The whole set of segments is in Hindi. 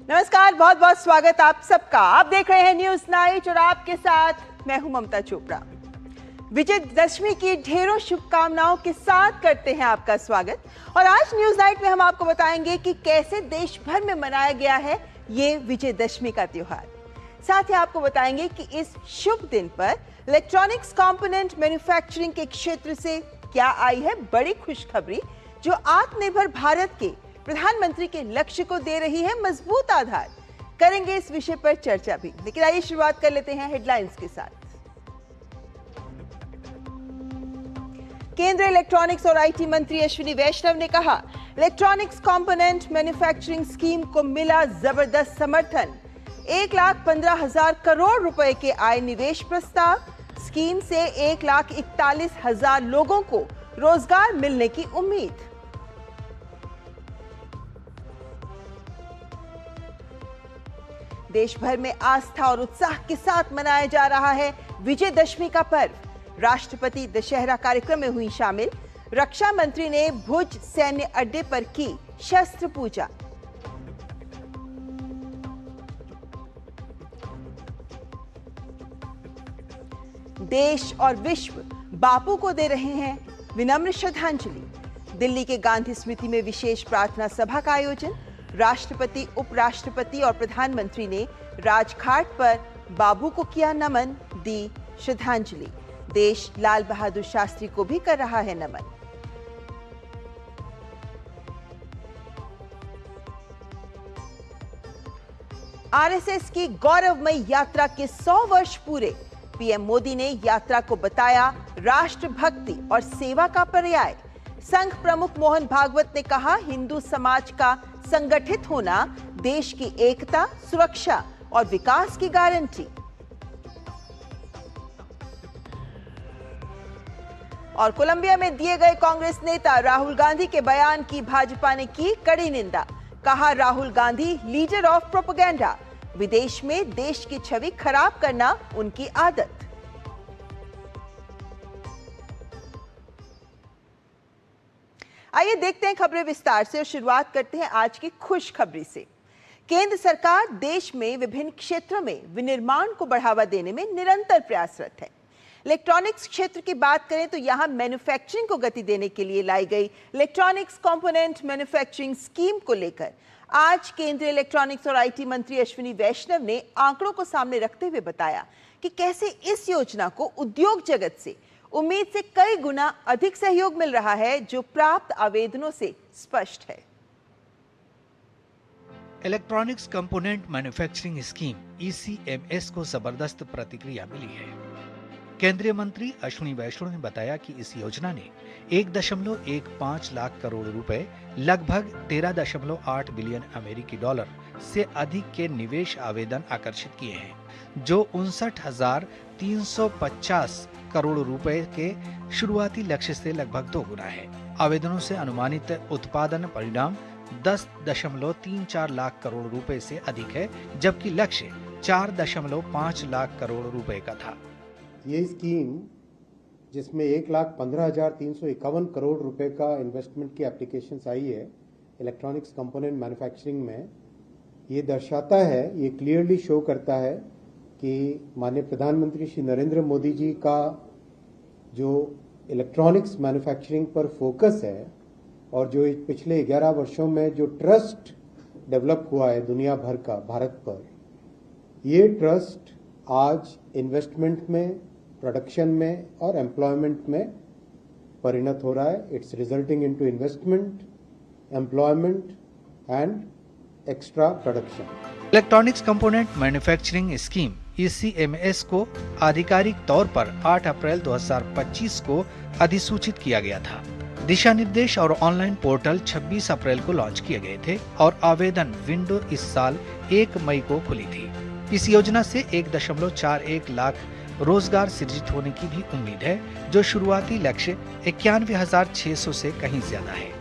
नमस्कार, बहुत बहुत स्वागत आप सबका। आप देख रहे हैं न्यूज नाइट और आपके साथ मैं हूं ममता चोपड़ा। विजयदशमी की ढेरों शुभकामनाओं के साथ करते हैं आपका स्वागत। और आज न्यूज नाइट में हम आपको बताएंगे कि कैसे देश भर में मनाया गया है ये विजयदशमी का त्योहार। साथ ही आपको बताएंगे कि इस शुभ दिन पर इलेक्ट्रॉनिक्स कंपोनेंट मैन्युफैक्चरिंग के क्षेत्र से क्या आई है बड़ी खुशखबरी, जो आत्मनिर्भर भारत के प्रधानमंत्री के लक्ष्य को दे रही है मजबूत आधार। करेंगे इस विषय पर चर्चा भी, लेकिन आइए शुरुआत कर लेते हैं हेडलाइंस के साथ। केंद्रीय इलेक्ट्रॉनिक्स और आईटी मंत्री अश्विनी वैष्णव ने कहा, इलेक्ट्रॉनिक्स कंपोनेंट मैन्युफैक्चरिंग स्कीम को मिला जबरदस्त समर्थन। 1,15,000 करोड़ रुपए के आय निवेश प्रस्ताव। स्कीम से 1,41,000 लोगों को रोजगार मिलने की उम्मीद। देश भर में आस्था और उत्साह के साथ मनाया जा रहा है विजयदशमी का पर्व। राष्ट्रपति दशहरा कार्यक्रम में हुई शामिल। रक्षा मंत्री ने भुज सैन्य अड्डे पर की शस्त्र पूजा। देश और विश्व बापू को दे रहे हैं विनम्र श्रद्धांजलि। दिल्ली के गांधी स्मृति में विशेष प्रार्थना सभा का आयोजन। राष्ट्रपति, उपराष्ट्रपति और प्रधानमंत्री ने राजघाट पर बाबू को किया नमन, दी श्रद्धांजलि। देश लाल बहादुर शास्त्री को भी कर रहा है नमन। आरएसएस की गौरवमयी यात्रा के 100 वर्ष पूरे। पीएम मोदी ने यात्रा को बताया राष्ट्रभक्ति और सेवा का पर्याय। संघ प्रमुख मोहन भागवत ने कहा, हिंदू समाज का संगठित होना देश की एकता, सुरक्षा और विकास की गारंटी। और कोलंबिया में दिए गए कांग्रेस नेता राहुल गांधी के बयान की भाजपा ने की कड़ी निंदा। कहा, Rahul Gandhi leader of propaganda. विदेश में देश की छवि खराब करना उनकी आदत। आइए देखते हैं खबरें विस्तार से और शुरुआत करते हैं आज की खुश खबरी से। केंद्र सरकार देश में विभिन्न क्षेत्रों में विनिर्माण को बढ़ावा देने में निरंतर प्रयासरत है। इलेक्ट्रॉनिक्स क्षेत्र की बात करें तो यहां मैन्युफैक्चरिंग को गति देने के लिए लाई गई इलेक्ट्रॉनिक्स कंपोनेंट मैन्युफैक्चरिंग स्कीम को लेकर आज केंद्रीय इलेक्ट्रॉनिक्स और आईटी मंत्री अश्विनी वैष्णव ने आंकड़ों को सामने रखते हुए बताया कि कैसे इस योजना को उद्योग जगत से उम्मीद से कई गुना अधिक सहयोग मिल रहा है, जो प्राप्त आवेदनों से स्पष्ट है। Electronics component manufacturing scheme ECMS को जबरदस्त प्रतिक्रिया मिली है। केंद्रीय मंत्री अश्विनी वैष्णव ने बताया कि इस योजना ने 1.15 लाख करोड़ रुपए, लगभग 13.8 बिलियन अमेरिकी डॉलर से अधिक के निवेश आवेदन आकर्षित किए हैं, जो 59,350 करोड़ रुपए के शुरुआती लक्ष्य से लगभग 2 गुना है। आवेदनों से अनुमानित उत्पादन परिणाम 10.34 लाख करोड़ रुपए से अधिक है, जबकि लक्ष्य 4.5 लाख करोड़ रुपए का था। ये स्कीम, जिसमें 1,15,351 करोड़ रुपए का इन्वेस्टमेंट की एप्लीकेशंस आई है इलेक्ट्रॉनिक्स कंपोनेंट मैन्युफैक्चरिंग में, ये दर्शाता है, ये क्लियरली शो करता है कि माननीय प्रधानमंत्री श्री नरेंद्र मोदी जी का जो इलेक्ट्रॉनिक्स मैन्युफैक्चरिंग पर फोकस है और जो पिछले 11 वर्षों में जो ट्रस्ट डेवलप हुआ है दुनिया भर का भारत पर, ये ट्रस्ट आज इन्वेस्टमेंट में, प्रोडक्शन में और एम्प्लॉयमेंट में परिणत हो रहा है। It's resulting into investment, employment and extra production. Electronics component manufacturing scheme ECMS को आधिकारिक तौर पर 8 अप्रैल 2025 को अधिसूचित किया गया था। दिशा निर्देश और ऑनलाइन पोर्टल 26 अप्रैल को लॉन्च किए गए थे और आवेदन विंडो इस साल 1 मई को खुली थी। इस योजना से 1.41 लाख रोजगार सृजित होने की भी उम्मीद है, जो शुरुआती लक्ष्य 91,600 से कहीं ज्यादा है।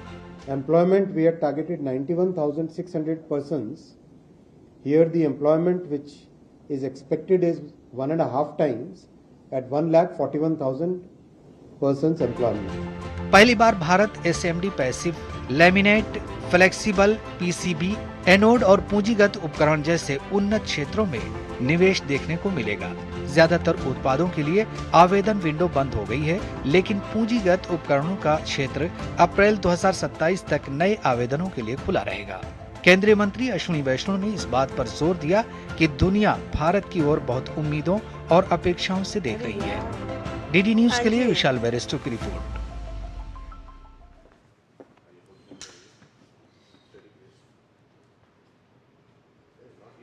Employment, we had targeted 91,600 persons. Here the employment which is expected is 1.5 times at 1,41,000 person's employment. पहली बार Bharat SMD passive, laminate, flexible PCB, anode और पूंजीगत उपकरण जैसे उन्नत क्षेत्रों में निवेश देखने को मिलेगा। ज्यादातर उत्पादों के लिए आवेदन विंडो बंद हो गई है, लेकिन पूंजीगत उपकरणों का क्षेत्र अप्रैल 2027 तक नए आवेदनों के लिए खुला रहेगा। केंद्रीय मंत्री अश्विनी वैष्णव ने इस बात पर जोर दिया कि दुनिया भारत की ओर बहुत उम्मीदों और अपेक्षाओं से देख रही है। डीडी न्यूज के लिए विशाल बेरेस्टो की रिपोर्ट।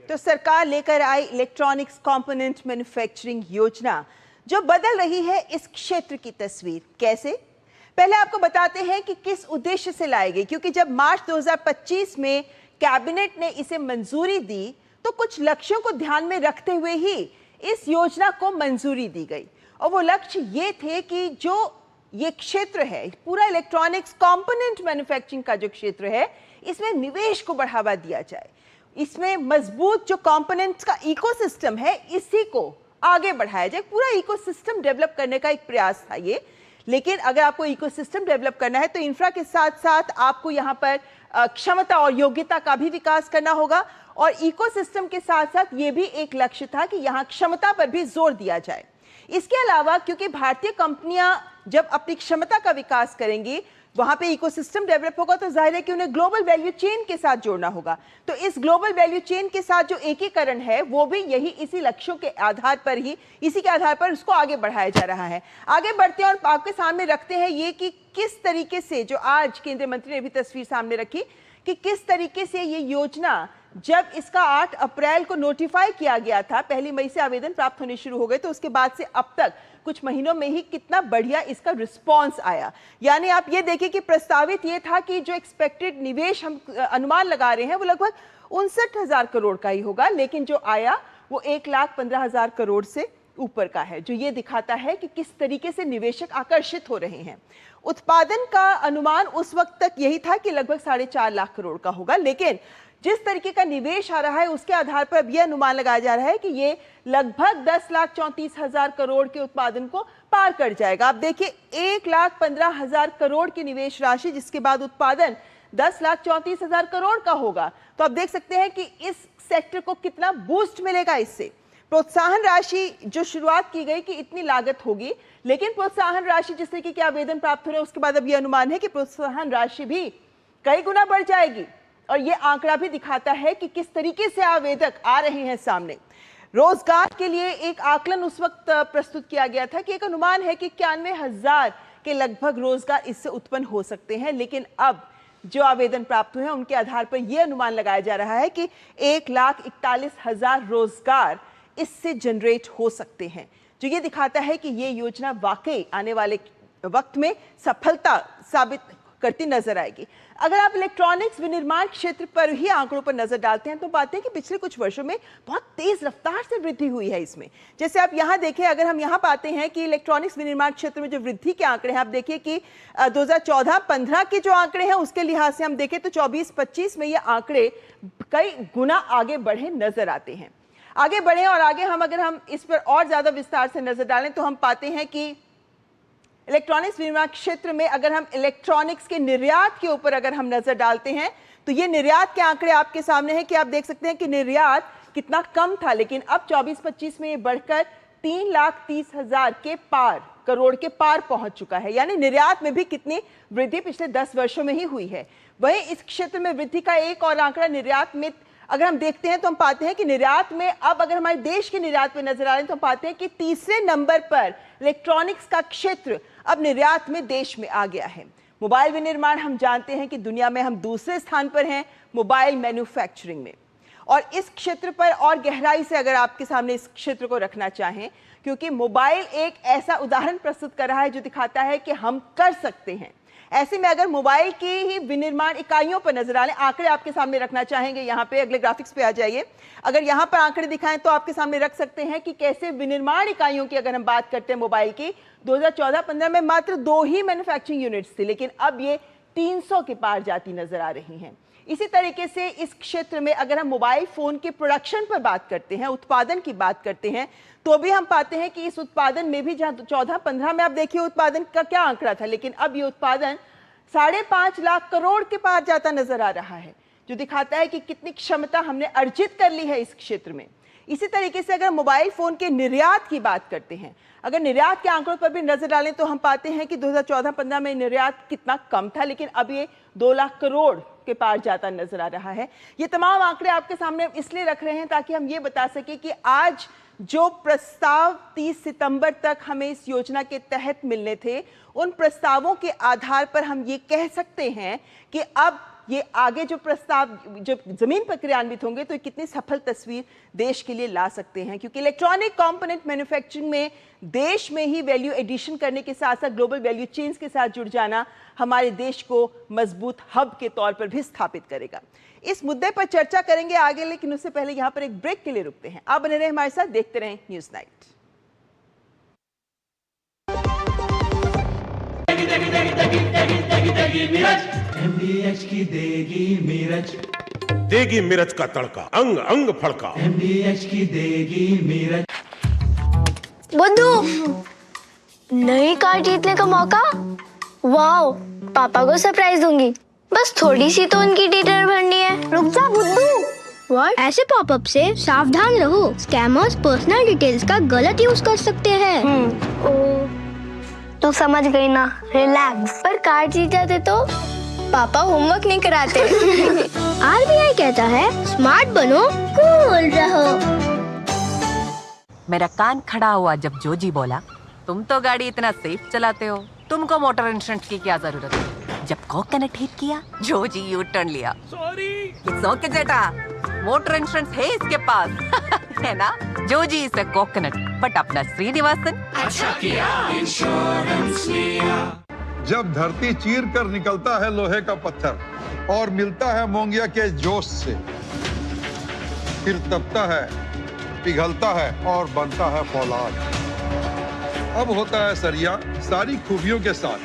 तो सरकार लेकर आई इलेक्ट्रॉनिक्स कंपोनेंट मैन्युफैक्चरिंग योजना जो बदल रही है इस क्षेत्र की तस्वीर। कैसे? पहले आपको बताते हैं कि किस उद्देश्य से लाई गई, क्योंकि जब मार्च 2025 में कैबिनेट ने इसे मंजूरी दी तो कुछ लक्ष्यों को ध्यान में रखते हुए ही इस योजना को मंजूरी दी गई। और वो लक्ष्य ये थे कि जो ये क्षेत्र है, पूरा इलेक्ट्रॉनिक्स कंपोनेंट मैन्युफैक्चरिंग का जो क्षेत्र है, इसमें निवेश को बढ़ावा दिया जाए। इसमें मजबूत जो कंपोनेंट्स का इकोसिस्टम है, इसी को आगे बढ़ाया जाए। पूरा इकोसिस्टम डेवलप करने का एक प्रयास था ये। लेकिन अगर आपको इकोसिस्टम डेवलप करना है तो इंफ्रा के साथ साथ आपको यहाँ पर क्षमता और योग्यता का भी विकास करना होगा। और इकोसिस्टम के साथ साथ ये भी एक लक्ष्य था कि यहाँ क्षमता पर भी जोर दिया जाए। इसके अलावा क्योंकि भारतीय कंपनियां जब अपनी क्षमता का विकास करेंगी, वहां पे इकोसिस्टम डेवलप होगा, तो जाहिर है कि उन्हें ग्लोबल वैल्यू चेन के साथ जोड़ना होगा। तो इस ग्लोबल वैल्यू चेन के साथ जो एकीकरण है, वो भी यही इसी लक्ष्यों के आधार पर ही, इसी के आधार पर उसको आगे बढ़ाया जा रहा है। आगे बढ़ते हैं और आपके सामने रखते हैं ये कि किस तरीके से, जो आज केंद्रीय मंत्री ने भी तस्वीर सामने रखी, कि किस तरीके से ये योजना जब इसका 8 अप्रैल को नोटिफाई किया गया था, 1 मई से आवेदन प्राप्त होने शुरू हो गए, तो उसके बाद से अब तक कुछ महीनों में ही कितना बढ़िया इसका रिस्पांस आया। यानी आप ये देखिए कि प्रस्तावित ये था कि जो एक्सपेक्टेड निवेश हम अनुमान लगा रहे हैं वो लगभग 59,000 करोड़ का ही होगा, लेकिन जो आया वो 1,15,000 करोड़ से ऊपर का है, जो ये दिखाता है कि किस तरीके से निवेशक आकर्षित हो रहे हैं। उत्पादन का अनुमान उस वक्त तक यही था कि लगभग 4.5 लाख करोड़ का होगा, लेकिन जिस तरीके का निवेश आ रहा है उसके आधार पर अब यह अनुमान लगाया जा रहा है कि ये लगभग 10,34,000 करोड़ के उत्पादन को पार कर जाएगा। आप देखिए 1,15,000 करोड़ की निवेश राशि, जिसके बाद उत्पादन 10,34,000 करोड़ का होगा। तो आप देख सकते हैं कि इस सेक्टर को कितना बूस्ट मिलेगा इससे। प्रोत्साहन राशि जो शुरुआत की गई कि इतनी लागत होगी, लेकिन प्रोत्साहन राशि जिस तरीके के आवेदन प्राप्त हो रहे हैं उसके बाद अब यह अनुमान है कि प्रोत्साहन राशि भी कई गुना बढ़ जाएगी। और ये आंकड़ा भी दिखाता है कि किस तरीके से आवेदक आ रहे हैं सामने। रोजगार के लिए एक आकलन उस वक्त प्रस्तुत किया गया था कि एक अनुमान है कि 91,000 के लगभग रोजगार इससे उत्पन्न हो सकते हैं, लेकिन अब जो आवेदन प्राप्त हुए हैं उनके आधार पर यह अनुमान लगाया जा रहा है कि 1,41,000 रोजगार इससे जनरेट हो सकते हैं, जो ये दिखाता है कि ये योजना वाकई आने वाले वक्त में सफलता साबित करती नजर आएगी। अगर आप इलेक्ट्रॉनिक्स विनिर्माण क्षेत्र पर ही आंकड़ों पर नजर डालते हैं तो पाते हैं कि पिछले कुछ वर्षों में बहुत तेज रफ्तार से वृद्धि हुई है इसमें। जैसे आप यहां देखें, अगर हम यहां पाते हैं कि इलेक्ट्रॉनिक्स विनिर्माण क्षेत्र में जो वृद्धि के आंकड़े हैं, आप देखिए कि 2014-15 के जो आंकड़े हैं उसके लिहाज से हम देखें तो 24-25 में ये आंकड़े कई गुना आगे बढ़े नजर आते हैं। आगे बढ़े और आगे अगर हम इस पर और ज्यादा विस्तार से नजर डालें तो हम पाते हैं कि इलेक्ट्रॉनिक्स विनिर्माण क्षेत्र में अगर हम इलेक्ट्रॉनिक्स के निर्यात के ऊपर अगर हम नजर डालते हैं तो ये निर्यात के आंकड़े आपके सामने हैं कि आप देख सकते हैं कि निर्यात कितना कम था, लेकिन अब 24-25 में ये बढ़कर 3,30,000 के पार, करोड़ के पार पहुंच चुका है। यानी निर्यात में भी कितनी वृद्धि पिछले 10 वर्षों में ही हुई है। वहीं इस क्षेत्र में वृद्धि का एक और आंकड़ा निर्यात में अगर हम देखते हैं तो हम पाते हैं कि निर्यात में अब अगर हमारे देश के निर्यात पर नजर आ रहे हैं तो हम पाते हैं कि तीसरे नंबर पर इलेक्ट्रॉनिक्स का क्षेत्र अब निर्यात में देश में आ गया है। मोबाइल विनिर्माण हम जानते हैं कि दुनिया में हम दूसरे स्थान पर हैं मोबाइल मैन्युफैक्चरिंग में, और इस क्षेत्र पर और गहराई से अगर आपके सामने इस क्षेत्र को रखना चाहें, क्योंकि मोबाइल एक ऐसा उदाहरण प्रस्तुत कर रहा है जो दिखाता है कि हम कर सकते हैं। ऐसे में अगर मोबाइल की ही विनिर्माण इकाइयों पर नजर डालें, आंकड़े आपके सामने रखना चाहेंगे, यहाँ पे अगले ग्राफिक्स पे आ जाइए। अगर यहाँ पर आंकड़े दिखाएं तो आपके सामने रख सकते हैं कि कैसे विनिर्माण इकाइयों की अगर हम बात करते हैं मोबाइल की, 2014-15 में मात्र 2 ही मैन्युफैक्चरिंग यूनिट्स थी, लेकिन अब ये 300 के पार जाती नजर आ रही हैं। इसी तरीके से इस क्षेत्र में अगर हम मोबाइल फोन के प्रोडक्शन पर बात करते हैं, उत्पादन की बात करते हैं, तो भी हम पाते हैं कि इस उत्पादन में भी जहां 14-15 में आप देखिए उत्पादन का क्या आंकड़ा था, लेकिन अब ये उत्पादन 5.5 लाख करोड़ के पार जाता नजर आ रहा है, जो दिखाता है कि कितनी क्षमता हमने अर्जित कर ली है इस क्षेत्र में। इसी तरीके से अगर मोबाइल फोन के निर्यात की बात करते हैं, अगर निर्यात के आंकड़ों पर भी नजर डालें तो हम पाते हैं कि 2014-15 में निर्यात कितना कम था, लेकिन अब ये 2 लाख करोड़ के पार जाता नजर आ रहा है। ये तमाम आंकड़े आपके सामने इसलिए रख रहे हैं ताकि हम ये बता सकें कि आज जो प्रस्ताव 30 सितंबर तक हमें इस योजना के तहत मिलने थे, उन प्रस्तावों के आधार पर हम ये कह सकते हैं कि अब ये आगे जो प्रस्ताव जो जमीन पर क्रियान्वित होंगे तो कितनी सफल तस्वीर देश के लिए ला सकते हैं, क्योंकि इलेक्ट्रॉनिक कंपोनेंट मैन्युफैक्चरिंग में देश में ही वैल्यू एडिशन करने के साथ साथ ग्लोबल वैल्यू चेन्स के साथ जुड़ जाना हमारे देश को मजबूत हब के तौर पर भी स्थापित करेगा। इस मुद्दे पर चर्चा करेंगे आगे, लेकिन उससे पहले यहाँ पर एक ब्रेक के लिए रुकते हैं। आप बने रहे हमारे साथ, देखते रहें न्यूज नाइट। MDH की देगी मिर्च, देगी मिर्च का तड़का, अंग अंग फड़का। MDH की देगी मिर्च। बुद्धू, नई कार जीतने का मौका। वाओ, पापा को सरप्राइज दूंगी। बस थोड़ी सी तो उनकी डिटेल भरनी है। रुक जा बुद्धू। व्हाट? ऐसे पॉपअप से सावधान रहो, स्कैमर्स पर्सनल डिटेल्स का गलत यूज कर सकते हैं। ओ, तू समझ गई ना, रिलैक्स। पर कार जीत जाते तो पापा होमवर्क नहीं कराते। आरबीआई कहता है स्मार्ट बनो, कूल रहो। मेरा कान खड़ा हुआ जब जोजी बोला, तुम तो गाड़ी इतना सेफ चलाते हो, तुमको मोटर इंश्योरेंस की क्या जरूरत है। जब कोकोनट हिट किया, जोजी यू टर्न लिया। सॉरी, इट्स ओके जेटा, मोटर इंश्योरेंस है इसके पास। है ना, Joji is a coconut, but अपना श्रीनिवासन अच्छा किया इंश्योरेंस लिया। जब धरती चीर कर निकलता है लोहे का पत्थर और मिलता है मोंगिया के जोश से, फिर तपता है, पिघलता है और बनता है फौलाद। अब होता है सरिया सारी खूबियों के साथ।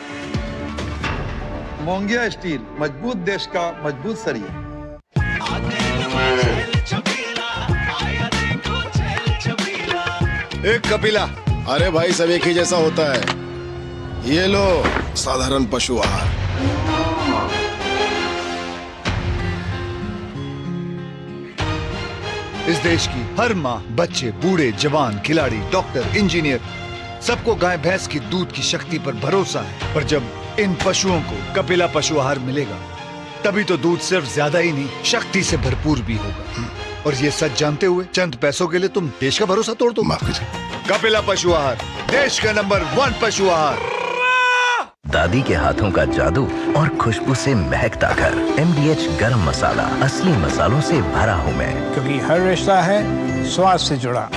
मोंगिया स्टील, मजबूत देश का मजबूत सरिया। एक कपिला। अरे भाई, सब एक ही जैसा होता है। ये लो साधारण पशु आहार। इस देश की हर माँ, बच्चे, बूढ़े, जवान, खिलाड़ी, डॉक्टर, इंजीनियर, सबको गाय भैंस की दूध की शक्ति पर भरोसा है। पर जब इन पशुओं को कपिला पशु आहार मिलेगा, तभी तो दूध सिर्फ ज्यादा ही नहीं, शक्ति से भरपूर भी होगा। और ये सच जानते हुए चंद पैसों के लिए तुम देश का भरोसा तोड़ दो। माफ कीजिए। कपिला पशु आहार, देश का नंबर 1 पशु आहार। दादी के हाथों का जादू और खुशबू से महकता घर। MDH गरम मसाला, असली मसालों से भरा हूँ मैं, क्योंकि हर रिश्ता है स्वाद से जुड़ा।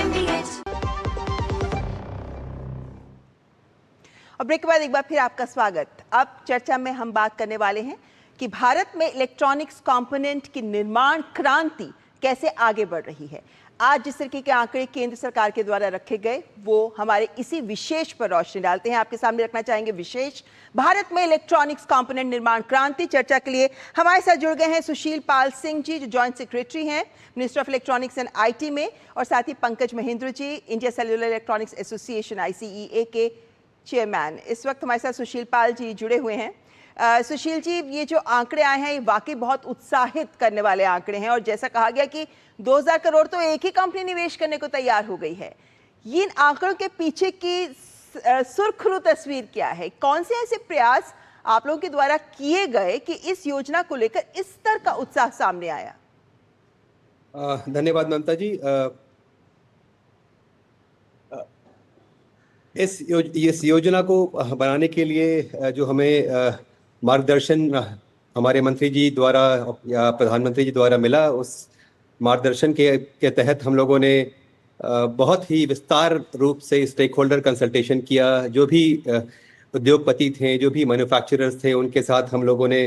और ब्रेक के बाद एक बार फिर आपका स्वागत। अब चर्चा में हम बात करने वाले हैं कि भारत में इलेक्ट्रॉनिक्स कंपोनेंट की निर्माण क्रांति कैसे आगे बढ़ रही है। आज जिस तरीके के आंकड़े केंद्र सरकार के द्वारा रखे गए, वो हमारे इसी विशेष पर रोशनी डालते हैं। आपके सामने रखना चाहेंगे विशेष, भारत में इलेक्ट्रॉनिक्स कंपोनेंट निर्माण क्रांति। चर्चा के लिए हमारे साथ जुड़ गए हैं सुशील पाल सिंह जी, जो जॉइंट सेक्रेटरी हैं minister of electronics and IT में, और साथ ही Pankaj Mahendra ji, India cellular electronics association ICEA के चेयरमैन। इस वक्त हमारे साथ सुशील पाल जी जुड़े हुए हैं। सुशील जी, ये जो आंकड़े आए हैं ये वाकई बहुत उत्साहित करने वाले आंकड़े हैं, और जैसा कहा गया कि 2000 करोड़ तो एक ही कंपनी निवेश करने को तैयार हो गई है। इन आंकड़ों के पीछे की सुरखरू तस्वीर क्या है? कौन से ऐसे प्रयास आप लोगों के द्वारा किए गए कि इस योजना को लेकर इस स्तर का उत्साह सामने आया? धन्यवाद ममता जी। इस योजना को बनाने के लिए जो हमें मार्गदर्शन हमारे मंत्री जी द्वारा या प्रधानमंत्री जी द्वारा मिला, उस मार्गदर्शन के तहत हम लोगों ने बहुत ही विस्तार रूप से स्टेक होल्डर कंसल्टेशन किया। जो भी उद्योगपति थे, जो भी मैन्युफैक्चरर्स थे, उनके साथ हम लोगों ने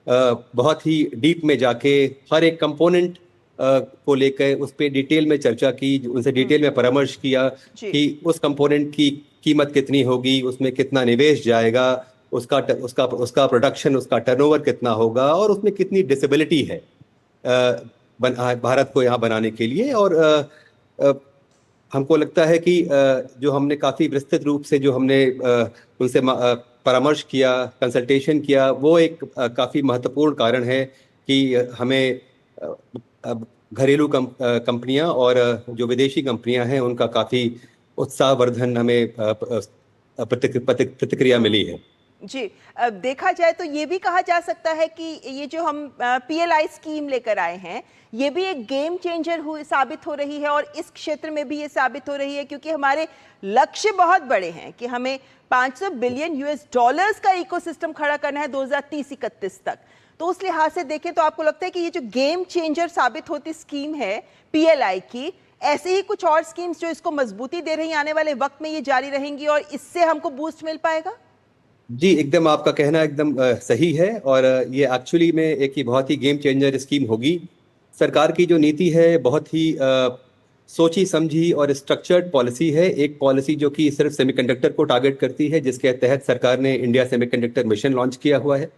बहुत ही डीप में जाके हर एक कंपोनेंट को लेकर उस पर डिटेल में चर्चा की, उनसे डिटेल में परामर्श किया कि उस कंपोनेंट की कीमत कितनी होगी, उसमें कितना निवेश जाएगा, उसका प्रोडक्शन, उसका टर्नओवर कितना होगा और उसमें कितनी डिसेबिलिटी है भारत को यहाँ बनाने के लिए। और हमको लगता है कि जो हमने काफ़ी विस्तृत रूप से जो हमने उनसे परामर्श किया, कंसल्टेशन किया, वो एक काफ़ी महत्वपूर्ण कारण है कि हमें घरेलू कंपनियां और जो विदेशी कंपनियां हैं उनका काफ़ी उत्साहवर्धन हमें प्रतिक्रिया मिली है। जी, देखा जाए तो ये भी कहा जा सकता है कि ये जो हम PLI स्कीम लेकर आए हैं ये भी एक गेम चेंजर साबित हो रही है और इस क्षेत्र में भी ये साबित हो रही है, क्योंकि हमारे लक्ष्य बहुत बड़े हैं कि हमें $500 बिलियन का इकोसिस्टम खड़ा करना है 2030-31 तक। तो उस लिहाज से देखें तो आपको लगता है कि ये जो गेम चेंजर साबित होती स्कीम है PLI की, ऐसे ही कुछ और स्कीम्स जो इसको मजबूती दे रही हैं आने वाले वक्त में ये जारी रहेंगी और इससे हमको बूस्ट मिल पाएगा? जी, एकदम आपका कहना एकदम सही है और ये एक्चुअली में एक ही बहुत ही गेम चेंजर स्कीम होगी। सरकार की जो नीति है बहुत ही सोची समझी और स्ट्रक्चर्ड पॉलिसी है। एक पॉलिसी जो कि सिर्फ सेमीकंडक्टर को टारगेट करती है, जिसके तहत सरकार ने इंडिया सेमीकंडक्टर मिशन लॉन्च किया हुआ है।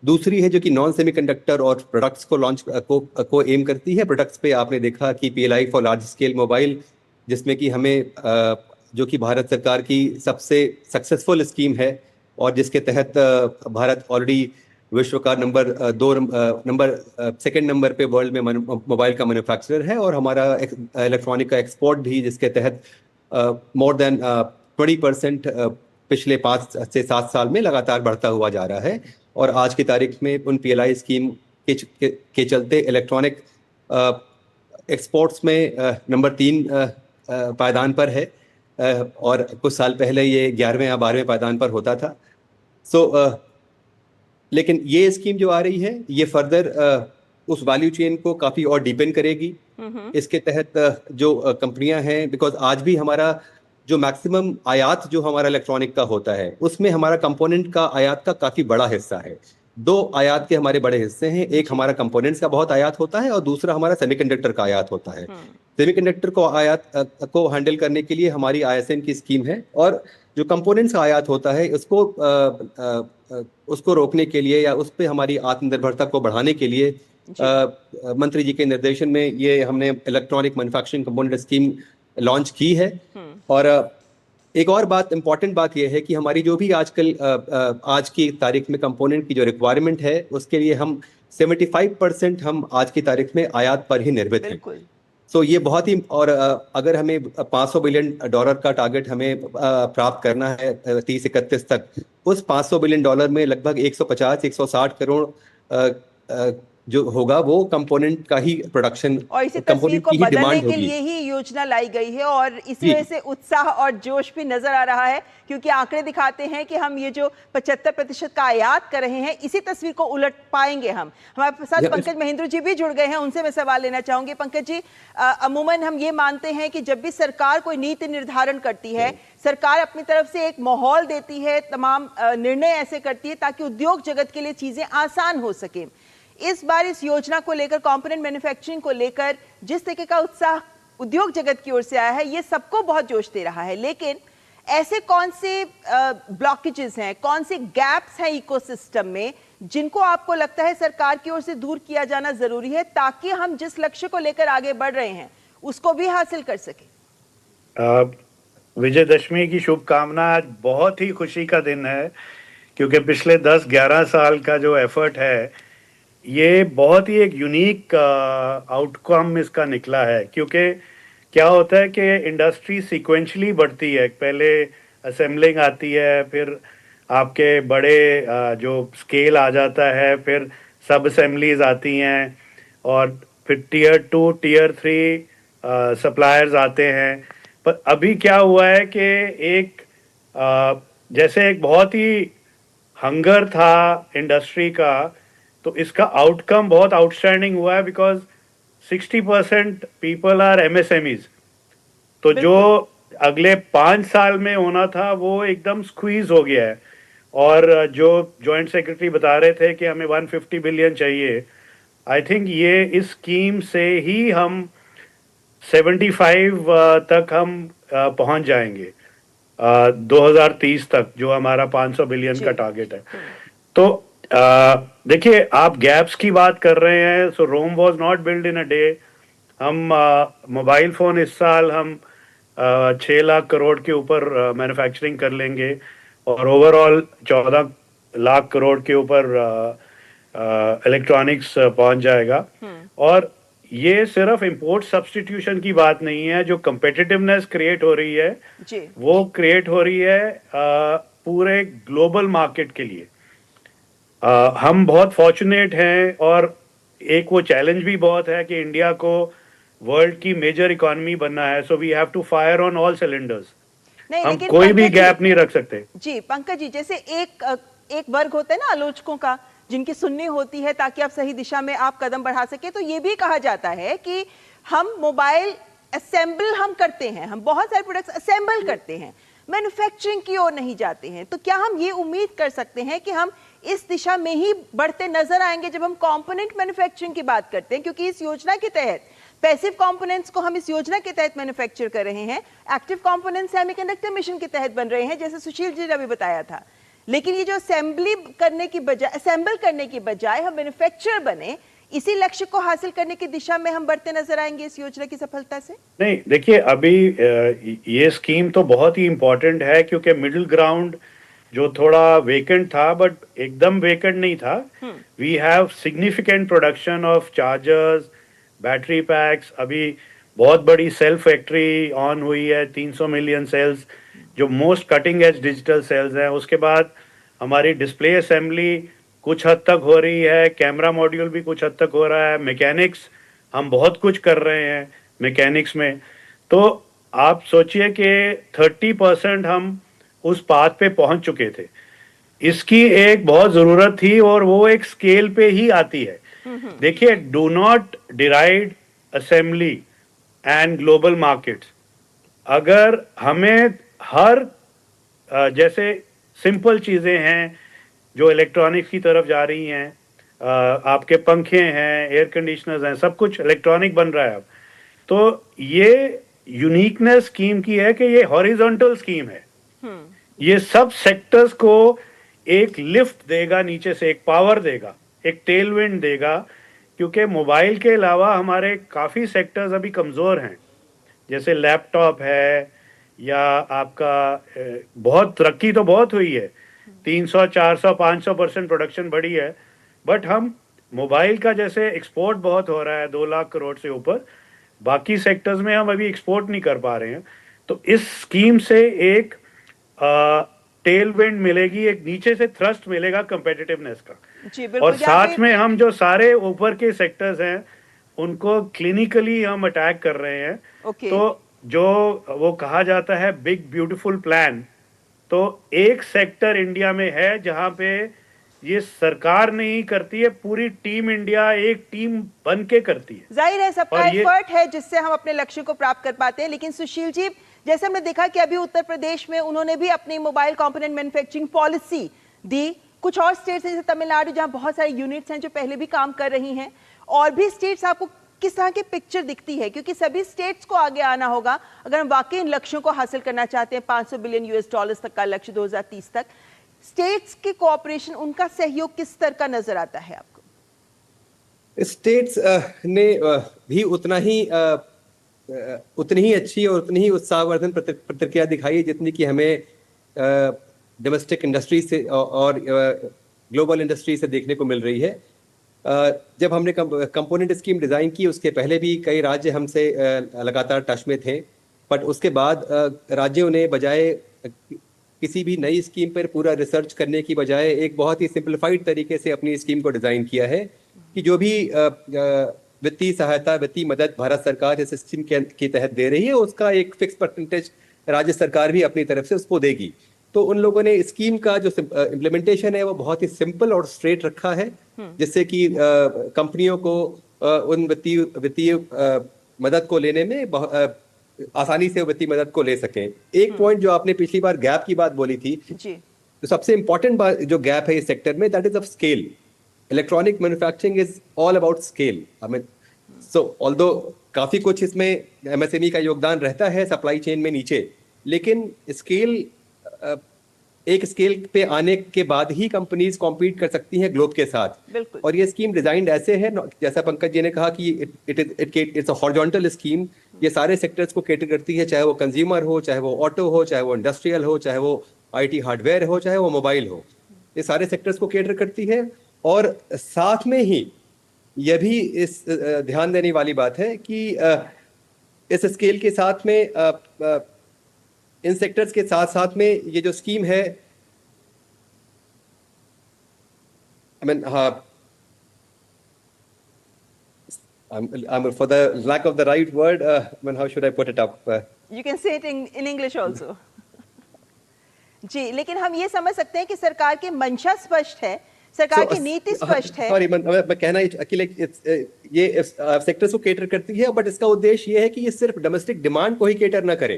दूसरी है जो कि नॉन सेमीकंडक्टर और प्रोडक्ट्स को लॉन्च को एम करती है। प्रोडक्ट्स पे आपने देखा कि PLI for large scale mobile, जिसमें कि हमें जो कि भारत सरकार की सबसे सक्सेसफुल स्कीम है और जिसके तहत भारत ऑलरेडी विश्व का सेकंड नंबर पे वर्ल्ड में मोबाइल का मैन्युफैक्चरर है और हमारा इलेक्ट्रॉनिक का एक्सपोर्ट भी जिसके तहत मोर देन 20% पिछले 5 से 7 साल में लगातार बढ़ता हुआ जा रहा है। और आज की तारीख में उन PLI स्कीम के चलते इलेक्ट्रॉनिक एक्सपोर्ट्स में नंबर 3 पायदान पर है और कुछ साल पहले ये 11वें या 12वें पायदान पर होता था। लेकिन ये स्कीम जो आ रही है ये फर्दर उस वैल्यू चेन को काफ़ी और डीपेन करेगी। इसके तहत जो कंपनियां हैं, बिकॉज आज भी हमारा जो मैक्सिमम आयात जो हमारा इलेक्ट्रॉनिक का होता है उसमें हमारा कंपोनेंट का आयात का काफ़ी बड़ा हिस्सा है। 2 आयात के हमारे बड़े हिस्से हैं, एक हमारा कंपोनेंट्स का बहुत आयात होता है और दूसरा हमारा सेमीकंडक्टर का आयात होता है। सेमीकंडक्टर को आयात को हैंडल करने के लिए हमारी ISM की स्कीम है और जो कंपोनेंट्स का आयात होता है उसको रोकने के लिए या उस पर हमारी आत्मनिर्भरता को बढ़ाने के लिए मंत्री जी के निर्देशन में ये हमने electronic manufacturing component scheme launch की है। और एक और बात, इंपॉर्टेंट बात यह है कि हमारी जो भी आज की तारीख में कंपोनेंट की जो रिक्वायरमेंट है उसके लिए हम 75% हम आज की तारीख में आयात पर ही निर्भर हैं। सो ये बहुत ही, और अगर हमें $500 बिलियन का टारगेट हमें प्राप्त करना है 30-31 तक, उस $500 बिलियन में लगभग 150-160 करोड़ जो होगा वो कंपोनेंट का ही प्रोडक्शन और इसी तस्वीर को बदलने के लिए ही योजना लाई गई है और इसी वजह से उत्साह और जोश भी नजर आ रहा है, क्योंकि आंकड़े दिखाते हैं कि हम ये जो 75% का आयात कर रहे हैं इसी तस्वीर को उलट पाएंगे हम। हमारे साथ पंकज महेंद्र जी भी जुड़ गए हैं, उनसे मैं सवाल लेना चाहूंगी। पंकज जी, अमूमन हम ये मानते हैं कि जब भी सरकार कोई नीति निर्धारण करती है, सरकार अपनी तरफ से एक माहौल देती है, तमाम निर्णय ऐसे करती है ताकि उद्योग जगत के लिए चीजें आसान हो सके। इस बार इस योजना को लेकर, कंपोनेंट मैन्युफैक्चरिंग को लेकर जिस तरीके का उत्साह उद्योग जगत की ओर से आया है ये सबको बहुत जोश दे रहा है, लेकिन ऐसे कौन से ब्लॉकेजेस हैं, कौन से गैप्स हैं इकोसिस्टम में जिनको आपको लगता है सरकार की ओर से दूर किया जाना जरूरी है ताकि हम जिस लक्ष्य को लेकर आगे बढ़ रहे हैं उसको भी हासिल कर सके? विजयदशमी की शुभकामना। आज बहुत ही खुशी का दिन है क्योंकि पिछले 10-11 साल का जो एफर्ट है ये बहुत ही एक यूनिक आउटकम इसका निकला है। क्योंकि क्या होता है कि इंडस्ट्री सीक्वेंशली बढ़ती है, पहले असेंबलिंग आती है, फिर आपके बड़े जो स्केल आ जाता है, फिर सब असेंबलीज आती हैं और फिर टीयर 2 टीयर 3 सप्लायर्स आते हैं। पर अभी क्या हुआ है कि एक जैसे एक बहुत ही हंगर था इंडस्ट्री का, तो इसका आउटकम बहुत आउटस्टैंडिंग हुआ है बिकॉज 60% पीपल आर MSMEs। तो जो अगले 5 साल में होना था वो एकदम स्क्वीज हो गया है। और जो जॉइंट सेक्रेटरी बता रहे थे कि हमें 150 बिलियन चाहिए, आई थिंक ये इस स्कीम से ही हम 75 तक हम पहुंच जाएंगे। 2030 तक, जो हमारा 500 बिलियन का टारगेट है। तो देखिए, आप गैप्स की बात कर रहे हैं, so Rome was not build in a day. हम मोबाइल फोन इस साल हम 6 लाख करोड़ के ऊपर मैन्युफैक्चरिंग कर लेंगे और ओवरऑल 14 लाख करोड़ के ऊपर इलेक्ट्रॉनिक्स पहुंच जाएगा। और ये सिर्फ इंपोर्ट सब्स्टिट्यूशन की बात नहीं है, जो कंपेटिटिवनेस क्रिएट हो रही है वो क्रिएट हो रही है पूरे ग्लोबल मार्केट के लिए। हम बहुत फॉर्चुनेट हैं और एक वो चैलेंज भी बहुत है कि इंडिया को वर्ल्ड की मेजर इकोनॉमी बनना है, so we have to fire on all cylinders. हम कोई भी गैप नहीं रख सकते। जी पंकज जी, जैसे एक वर्ग होता है ना आलोचकों का, जिनकी सुननी होती है ताकि आप सही दिशा में आप कदम बढ़ा सके, तो ये भी कहा जाता है कि हम मोबाइल असेंबल हम करते हैं, हम बहुत सारे प्रोडक्ट्स असेंबल करते हैं, मैन्युफैक्चरिंग की ओर नहीं जाते हैं। तो क्या हम ये उम्मीद कर सकते हैं कि हम इस दिशा में ही बढ़ते नजर आएंगे जब हम कंपोनेंट मैन्युफैक्चरिंग की बात करते हैं? क्योंकि इस योजना के तहत पैसिव कंपोनेंट्स को हम इस योजना के तहत मैन्युफैक्चर कर रहे हैं, एक्टिव कंपोनेंट्स सेमीकंडक्टर मिशन के तहत बन रहे हैं, जैसे सुशील जी ने अभी बताया था। लेकिन ये जो असेंबल करने की बजाय हम मैन्युफैक्चरर बने, इसी लक्ष्य को हासिल करने की दिशा में हम बढ़ते नजर आएंगे इस योजना की सफलता से? नहीं, देखिए, अभी ये स्कीम तो बहुत ही इंपॉर्टेंट है क्योंकि मिडिल ग्राउंड जो थोड़ा वेकेंट था, बट एकदम वेकेंट नहीं था। We have significant production of chargers, battery packs. अभी बहुत बड़ी सेल फैक्ट्री ऑन हुई है, 300 मिलियन सेल्स, जो most cutting edge digital cells हैं। उसके बाद हमारी डिस्प्ले असेंबली कुछ हद तक हो रही है, कैमरा मॉड्यूल भी कुछ हद तक हो रहा है, मैकेनिक्स हम बहुत कुछ कर रहे हैं मैकेनिक्स में। तो आप सोचिए कि 30% हम उस पाथ पे पहुंच चुके थे। इसकी एक बहुत जरूरत थी और वो एक स्केल पे ही आती है। देखिए, do not deride assembly and global markets. अगर हमें हर जैसे सिंपल चीजें हैं जो इलेक्ट्रॉनिक्स की तरफ जा रही हैं, आपके पंखे हैं, एयर कंडीशनर्स हैं, सब कुछ इलेक्ट्रॉनिक बन रहा है अब। तो ये यूनिकनेस स्कीम की है कि ये हॉरिजॉन्टल स्कीम है। ये सब सेक्टर्स को एक लिफ्ट देगा, नीचे से एक पावर देगा, एक टेलविंड देगा, क्योंकि मोबाइल के अलावा हमारे काफ़ी सेक्टर्स अभी कमज़ोर हैं। जैसे लैपटॉप है, या आपका बहुत तरक्की तो बहुत हुई है, 300, 400, 500% प्रोडक्शन बढ़ी है, बट हम मोबाइल का जैसे एक्सपोर्ट बहुत हो रहा है 2 लाख करोड़ से ऊपर, बाकी सेक्टर्स में हम अभी एक्सपोर्ट नहीं कर पा रहे हैं। तो इस स्कीम से एक टेल विंड मिलेगी, एक नीचे से थ्रस्ट मिलेगा कंपेटिटिवनेस का। और साथ में हम जो सारे ऊपर के सेक्टर्स हैं उनको क्लिनिकली हम अटैक कर रहे हैं। तो जो वो कहा जाता है बिग ब्यूटीफुल प्लान, तो एक सेक्टर इंडिया में है जहां पे ये सरकार नहीं करती है, पूरी टीम इंडिया एक टीम बन के करती है। जाहिर है सबका एफर्ट है जिससे हम अपने लक्ष्य को प्राप्त कर पाते हैं। लेकिन सुशील जी, जैसे हमने देखा कि अभी उत्तर प्रदेश में उन्होंने भी अपनी मोबाइल कंपोनेंट मैन्युफैक्चरिंग पॉलिसी दी। कुछ और स्टेट्स हैं जैसे तमिलनाडु, जहां बहुत सारी यूनिट्स हैं जो पहले भी काम कर रही हैं, और भी स्टेट्स आपको किस तरह की पिक्चर दिखती है? क्योंकि सभी स्टेट्स को आगे आना होगा अगर हम वाकई इन लक्ष्यों को हासिल करना चाहते हैं। 500 बिलियन यूएस डॉलर्स तक का लक्ष्य 2030 तक। स्टेट्स के कोऑपरेशन, उनका सहयोग किस स्तर का नजर आता है आपको? स्टेट्स ने भी उतनी ही अच्छी और उतनी ही उत्साहवर्धन प्रतिक्रिया दिखाई जितनी कि हमें डोमेस्टिक इंडस्ट्री से और ग्लोबल इंडस्ट्री से देखने को मिल रही है। जब हमने कंपोनेंट स्कीम डिज़ाइन की, उसके पहले भी कई राज्य हमसे लगातार टच में थे, बट उसके बाद राज्यों ने बजाय किसी भी नई स्कीम पर पूरा रिसर्च करने की बजाय एक बहुत ही सिंप्लीफाइड तरीके से अपनी स्कीम को डिज़ाइन किया है कि जो भी वित्तीय सहायता, वित्तीय मदद भारत सरकार इस स्कीम के तहत दे रही है, उसका एक फिक्स परसेंटेज राज्य सरकार भी अपनी तरफ से उसको देगी। तो उन लोगों ने स्कीम का जो इम्प्लीमेंटेशन है वो बहुत ही सिंपल और स्ट्रेट रखा है, जिससे कि कंपनियों को उन वित्तीय मदद को लेने में आसानी से वित्तीय मदद को ले सकें। एक पॉइंट जो आपने पिछली बार गैप की बात बोली थी, तो सबसे इंपॉर्टेंट बात जो गैप है इस सेक्टर में, that is of scale. Electronic manufacturing is all about scale. So although काफी कुछ इसमें एमएसएमई का योगदान रहता है सप्लाई चेन में नीचे, लेकिन एक स्केल पे आने के बाद ही कंपनीज कॉम्पीट कर सकती हैं ग्लोब के साथ। और ये स्कीम डिजाइंड ऐसे है, जैसा पंकज जी ने कहा कि इट्स अ हॉरिजॉन्टल स्कीम। ये सारे सेक्टर्स को कैटर करती है, चाहे वो कंज्यूमर हो, चाहे वो ऑटो हो, चाहे वो इंडस्ट्रियल हो, चाहे वो IT हार्डवेयर हो, चाहे वो मोबाइल हो। ये सारे सेक्टर्स को कैटर करती है। और साथ में ही यह भी इस ध्यान देने वाली बात है कि इस स्केल के साथ में इन सेक्टर्स के साथ साथ में ये जो स्कीम है, for the lack of the right word, how should I put it up? You can say it in English also. जी, लेकिन हम ये समझ सकते हैं कि सरकार की मंशा स्पष्ट है, सरकार की नीति स्पष्ट है। सॉरी, मैं कहना अकेले ये सेक्टर्स को कैटर करती है, बट इसका उद्देश्य ये है कि ये सिर्फ डोमेस्टिक डिमांड को ही कैटर ना करे।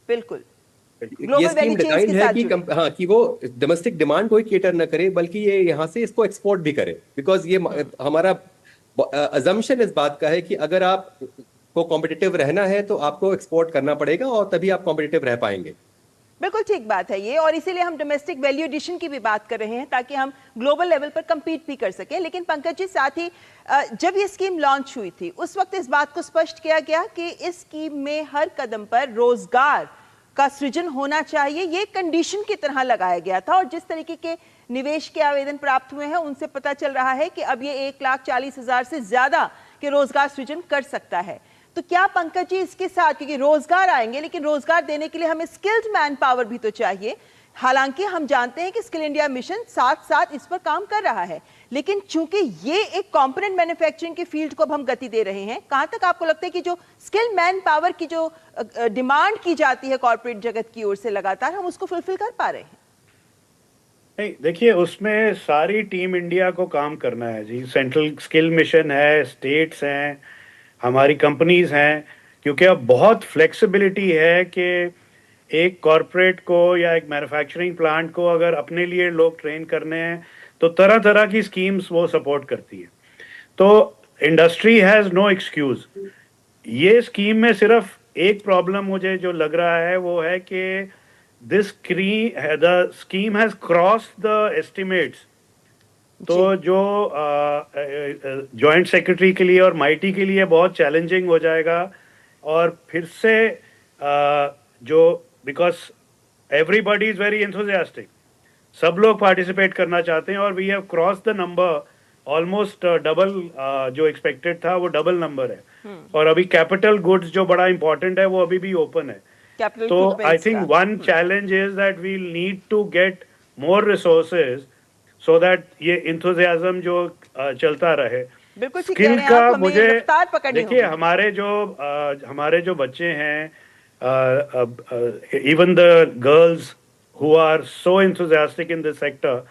बिल्कुल, ये स्कीम डिजाइन है कि कि वो डोमेस्टिक डिमांड को ही कैटर ना करे, बल्कि ये यहाँ से इसको एक्सपोर्ट भी करे। बिकॉज ये हमारा अजम्पशन इस बात का है कि अगर आप को कॉम्पिटिटिव रहना है तो आपको एक्सपोर्ट करना पड़ेगा और तभी आप कॉम्पिटिटिव रह पाएंगे। बिल्कुल ठीक बात है ये, और इसीलिए हम डोमेस्टिक वैल्यू एडिशन की भी बात कर रहे हैं ताकि हम ग्लोबल लेवल पर compete भी कर सकें। लेकिन पंकज जी, साथ ही जब ये स्कीम लॉन्च हुई थी उस वक्त इस बात को स्पष्ट किया गया कि इस स्कीम में हर कदम पर रोजगार का सृजन होना चाहिए, ये कंडीशन की तरह लगाया गया था। और जिस तरीके के निवेश के आवेदन प्राप्त हुए हैं उनसे पता चल रहा है कि अब ये 1,40,000 से ज्यादा के रोजगार सृजन कर सकता है। तो क्या पंकज जी इसके साथ, क्योंकि रोजगार आएंगे लेकिन रोजगार देने के लिए हमें स्किल्ड मैन पावर भी तो चाहिए। हालांकि हम जानते हैं कि स्किल इंडिया मिशन साथ साथ इस पर काम कर रहा है, लेकिन चूंकि ये एक कंपोनेंट मैन्युफैक्चरिंग की फील्ड को अब हम गति दे रहे हैं, कहां तक आपको लगता है कि जो स्किल मैन पावर की जो डिमांड की जाती है कॉर्पोरेट जगत की ओर से लगातार, हम उसको फुलफिल कर पा रहे हैं? नहीं, देखिए, उसमें सारी टीम इंडिया को काम करना है जी। सेंट्रल स्किल मिशन है, स्टेट्स हैं, हमारी कंपनीज हैं, क्योंकि अब बहुत फ्लेक्सिबिलिटी है कि एक कॉरपोरेट को या एक मैन्युफैक्चरिंग प्लांट को अगर अपने लिए लोग ट्रेन करने हैं तो तरह तरह की स्कीम्स वो सपोर्ट करती है। तो इंडस्ट्री हैज़ नो एक्सक्यूज। ये स्कीम में सिर्फ एक प्रॉब्लम मुझे जो लग रहा है वो है कि the scheme has crossed the estimates. तो जो जॉइंट सेक्रेटरी के लिए और माइटी के लिए बहुत चैलेंजिंग हो जाएगा। और फिर से जो because everybody is very enthusiastic, सब लोग पार्टिसिपेट करना चाहते हैं और we have cross the number almost double. जो एक्सपेक्टेड था वो डबल नंबर है। और अभी कैपिटल गुड्स जो बड़ा इंपॉर्टेंट है वो अभी भी ओपन है। तो I think one challenge is that we need to get more resources so that ये इंथुजियाज्म जो चलता रहे। स्किल का मुझे देखिए, हमारे जो बच्चे हैं, even the girls who are so enthusiastic in this sector,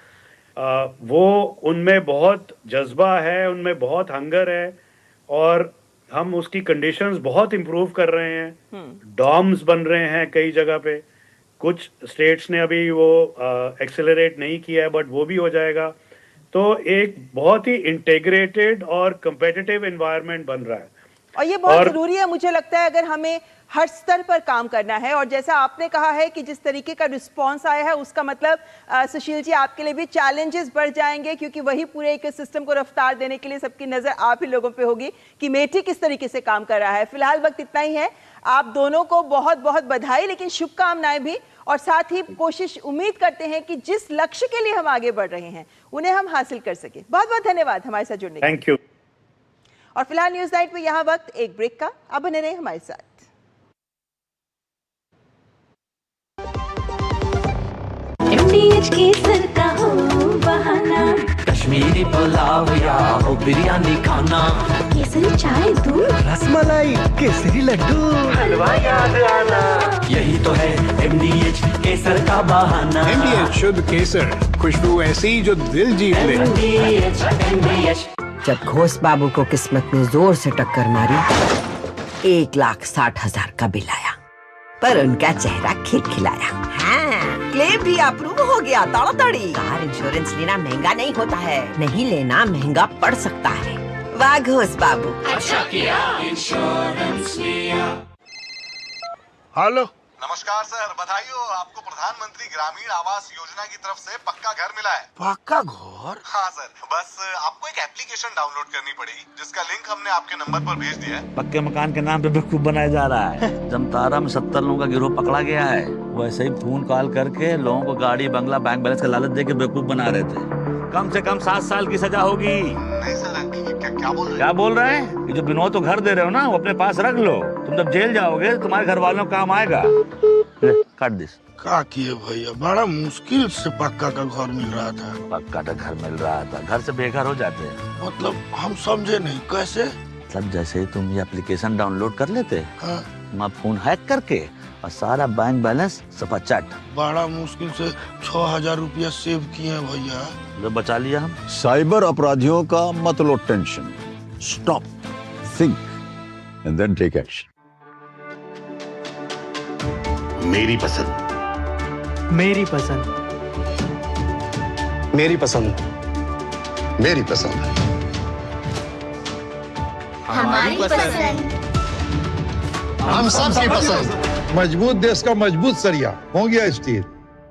वो उनमें बहुत जज्बा है, उनमें बहुत हंगर है और हम उसकी कंडीशंस बहुत इम्प्रूव कर रहे हैं। डॉम्स बन रहे हैं कई जगह पे, कुछ स्टेट्स ने अभी वो एक्सेलरेट नहीं किया है बट वो भी हो जाएगा। तो एक बहुत ही इंटीग्रेटेड और कंपेटिटिव एनवायरनमेंट बन रहा है और ये बहुत जरूरी है मुझे लगता है, अगर हमें हर स्तर पर काम करना है। और जैसा आपने कहा है कि जिस तरीके का रिस्पांस आया है उसका मतलब सुशील जी आपके लिए भी चैलेंजेस बढ़ जाएंगे, क्योंकि वही पूरे इकोसिस्टम को रफ्तार देने के लिए सबकी नजर आप ही लोगों पे होगी कि मेटी किस तरीके से काम कर रहा है। फिलहाल वक्त इतना ही है, आप दोनों को बहुत बहुत बधाई, लेकिन शुभकामनाएं भी, और साथ ही कोशिश उम्मीद करते हैं कि जिस लक्ष्य के लिए हम आगे बढ़ रहे हैं उन्हें हम हासिल कर सके। बहुत बहुत धन्यवाद हमारे साथ जुड़ने के लिए। Thank you. और फिलहाल न्यूज नाइट में यहाँ वक्त एक ब्रेक का, अब बने रहे हमारे साथ। MDH केसर का हो बहाना, कश्मीरी पुलाव या हो बिरयानी खाना, केसरी चाय दूध, रसमलाई केसरी लड्डू, हलवा याद आना, यही तो है MDH केसर का बहाना। MDH शुद्ध केसर, खुशबू ऐसी जो दिल जीत ले। MDH। जब घोष बाबू को किस्मत ने जोर से टक्कर मारी, 1,60,000 का बिल आया, पर उनका चेहरा खिलखिलाया। हाँ, क्लेम भी अप्रूव हो गया ताड़ाताड़ी। कार इंश्योरेंस लेना महंगा नहीं होता है, नहीं लेना महंगा पड़ सकता है। वाह घोष बाबू, अच्छा किया इंश्योरेंस लिया। हेलो नमस्कार सर, बधाई हो। आपको प्रधानमंत्री ग्रामीण आवास योजना की तरफ से पक्का घर मिला है। पक्का घर? हाँ सर, बस आपको एक एप्लीकेशन डाउनलोड करनी पड़ेगी, जिसका लिंक हमने आपके नंबर पर भेज दिया है। पक्के मकान के नाम पे बेवकूफ बनाया जा रहा है। जमतारा में 70 लोगों का गिरोह पकड़ा गया है। वैसे ही फोन कॉल करके लोगों को गाड़ी, बंगला, बैंक बैलेंस का लालच दे के बेवकूफ बना रहे थे। कम से कम 7 साल की सजा होगी। नहीं सर, क्या बोल रहे हैं? क्या बोल रहे हैं? ये जो विनोद तो घर दे रहे हो ना, वो अपने पास रख लो। तुम जब जेल जाओगे तुम्हारे घर वालों को काम आएगा। काट दिस। क्या किए भैया, बड़ा मुश्किल से पक्का का घर मिल रहा था। पक्का का घर मिल रहा था, घर से बेघर हो जाते हैं। मतलब हम समझे नहीं, कैसे? मतलब जैसे तुम ये एप्लीकेशन डाउनलोड कर लेते, हाँ। तुम फोन हैक करके और सारा बैंक बैलेंस सपाचट। बड़ा मुश्किल से 6000 रुपया सेव किए हैं भैया। जो बचा लिया हम। साइबर अपराधियों का मत लो tension. Stop, think and then take action. मेरी पसंद, मेरी पसंद, मेरी पसंद, मेरी पसंद, हमारी पसंद। हम सबकी पसंद। मजबूत देश का मजबूत सरिया हो गया स्टील।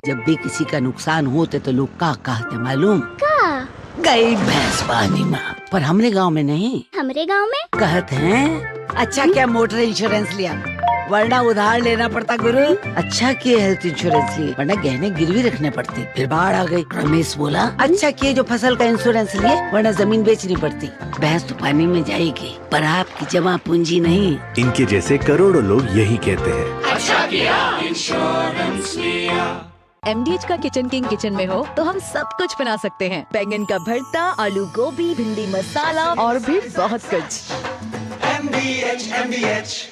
जब भी किसी का नुकसान होते तो लोग का कहते मालूम? का गई भैंस पानी में। पर हमरे गांव में नहीं, हमरे गांव में कहते हैं अच्छा क्या मोटर इंश्योरेंस लिया, वरना उधार लेना पड़ता गुरु। अच्छा किए हेल्थ इंश्योरेंस लिए, वरना गहने गिरवी रखने पड़ते। फिर बाढ़ आ गई। रमेश बोला अच्छा किए जो फसल का इंश्योरेंस लिए, वरना जमीन बेचनी पड़ती। भैंस तो पानी में जाएगी, पर आपकी जमा पूंजी नहीं। इनके जैसे करोड़ों लोग यही कहते हैं। अच्छा किया इंश्योरेंस लिया। MDH का किचन किंग किचन में हो तो हम सब कुछ बना सकते हैं। बैंगन का भरता, आलू गोभी, भिंडी मसाला और भी बहुत कुछ। MDH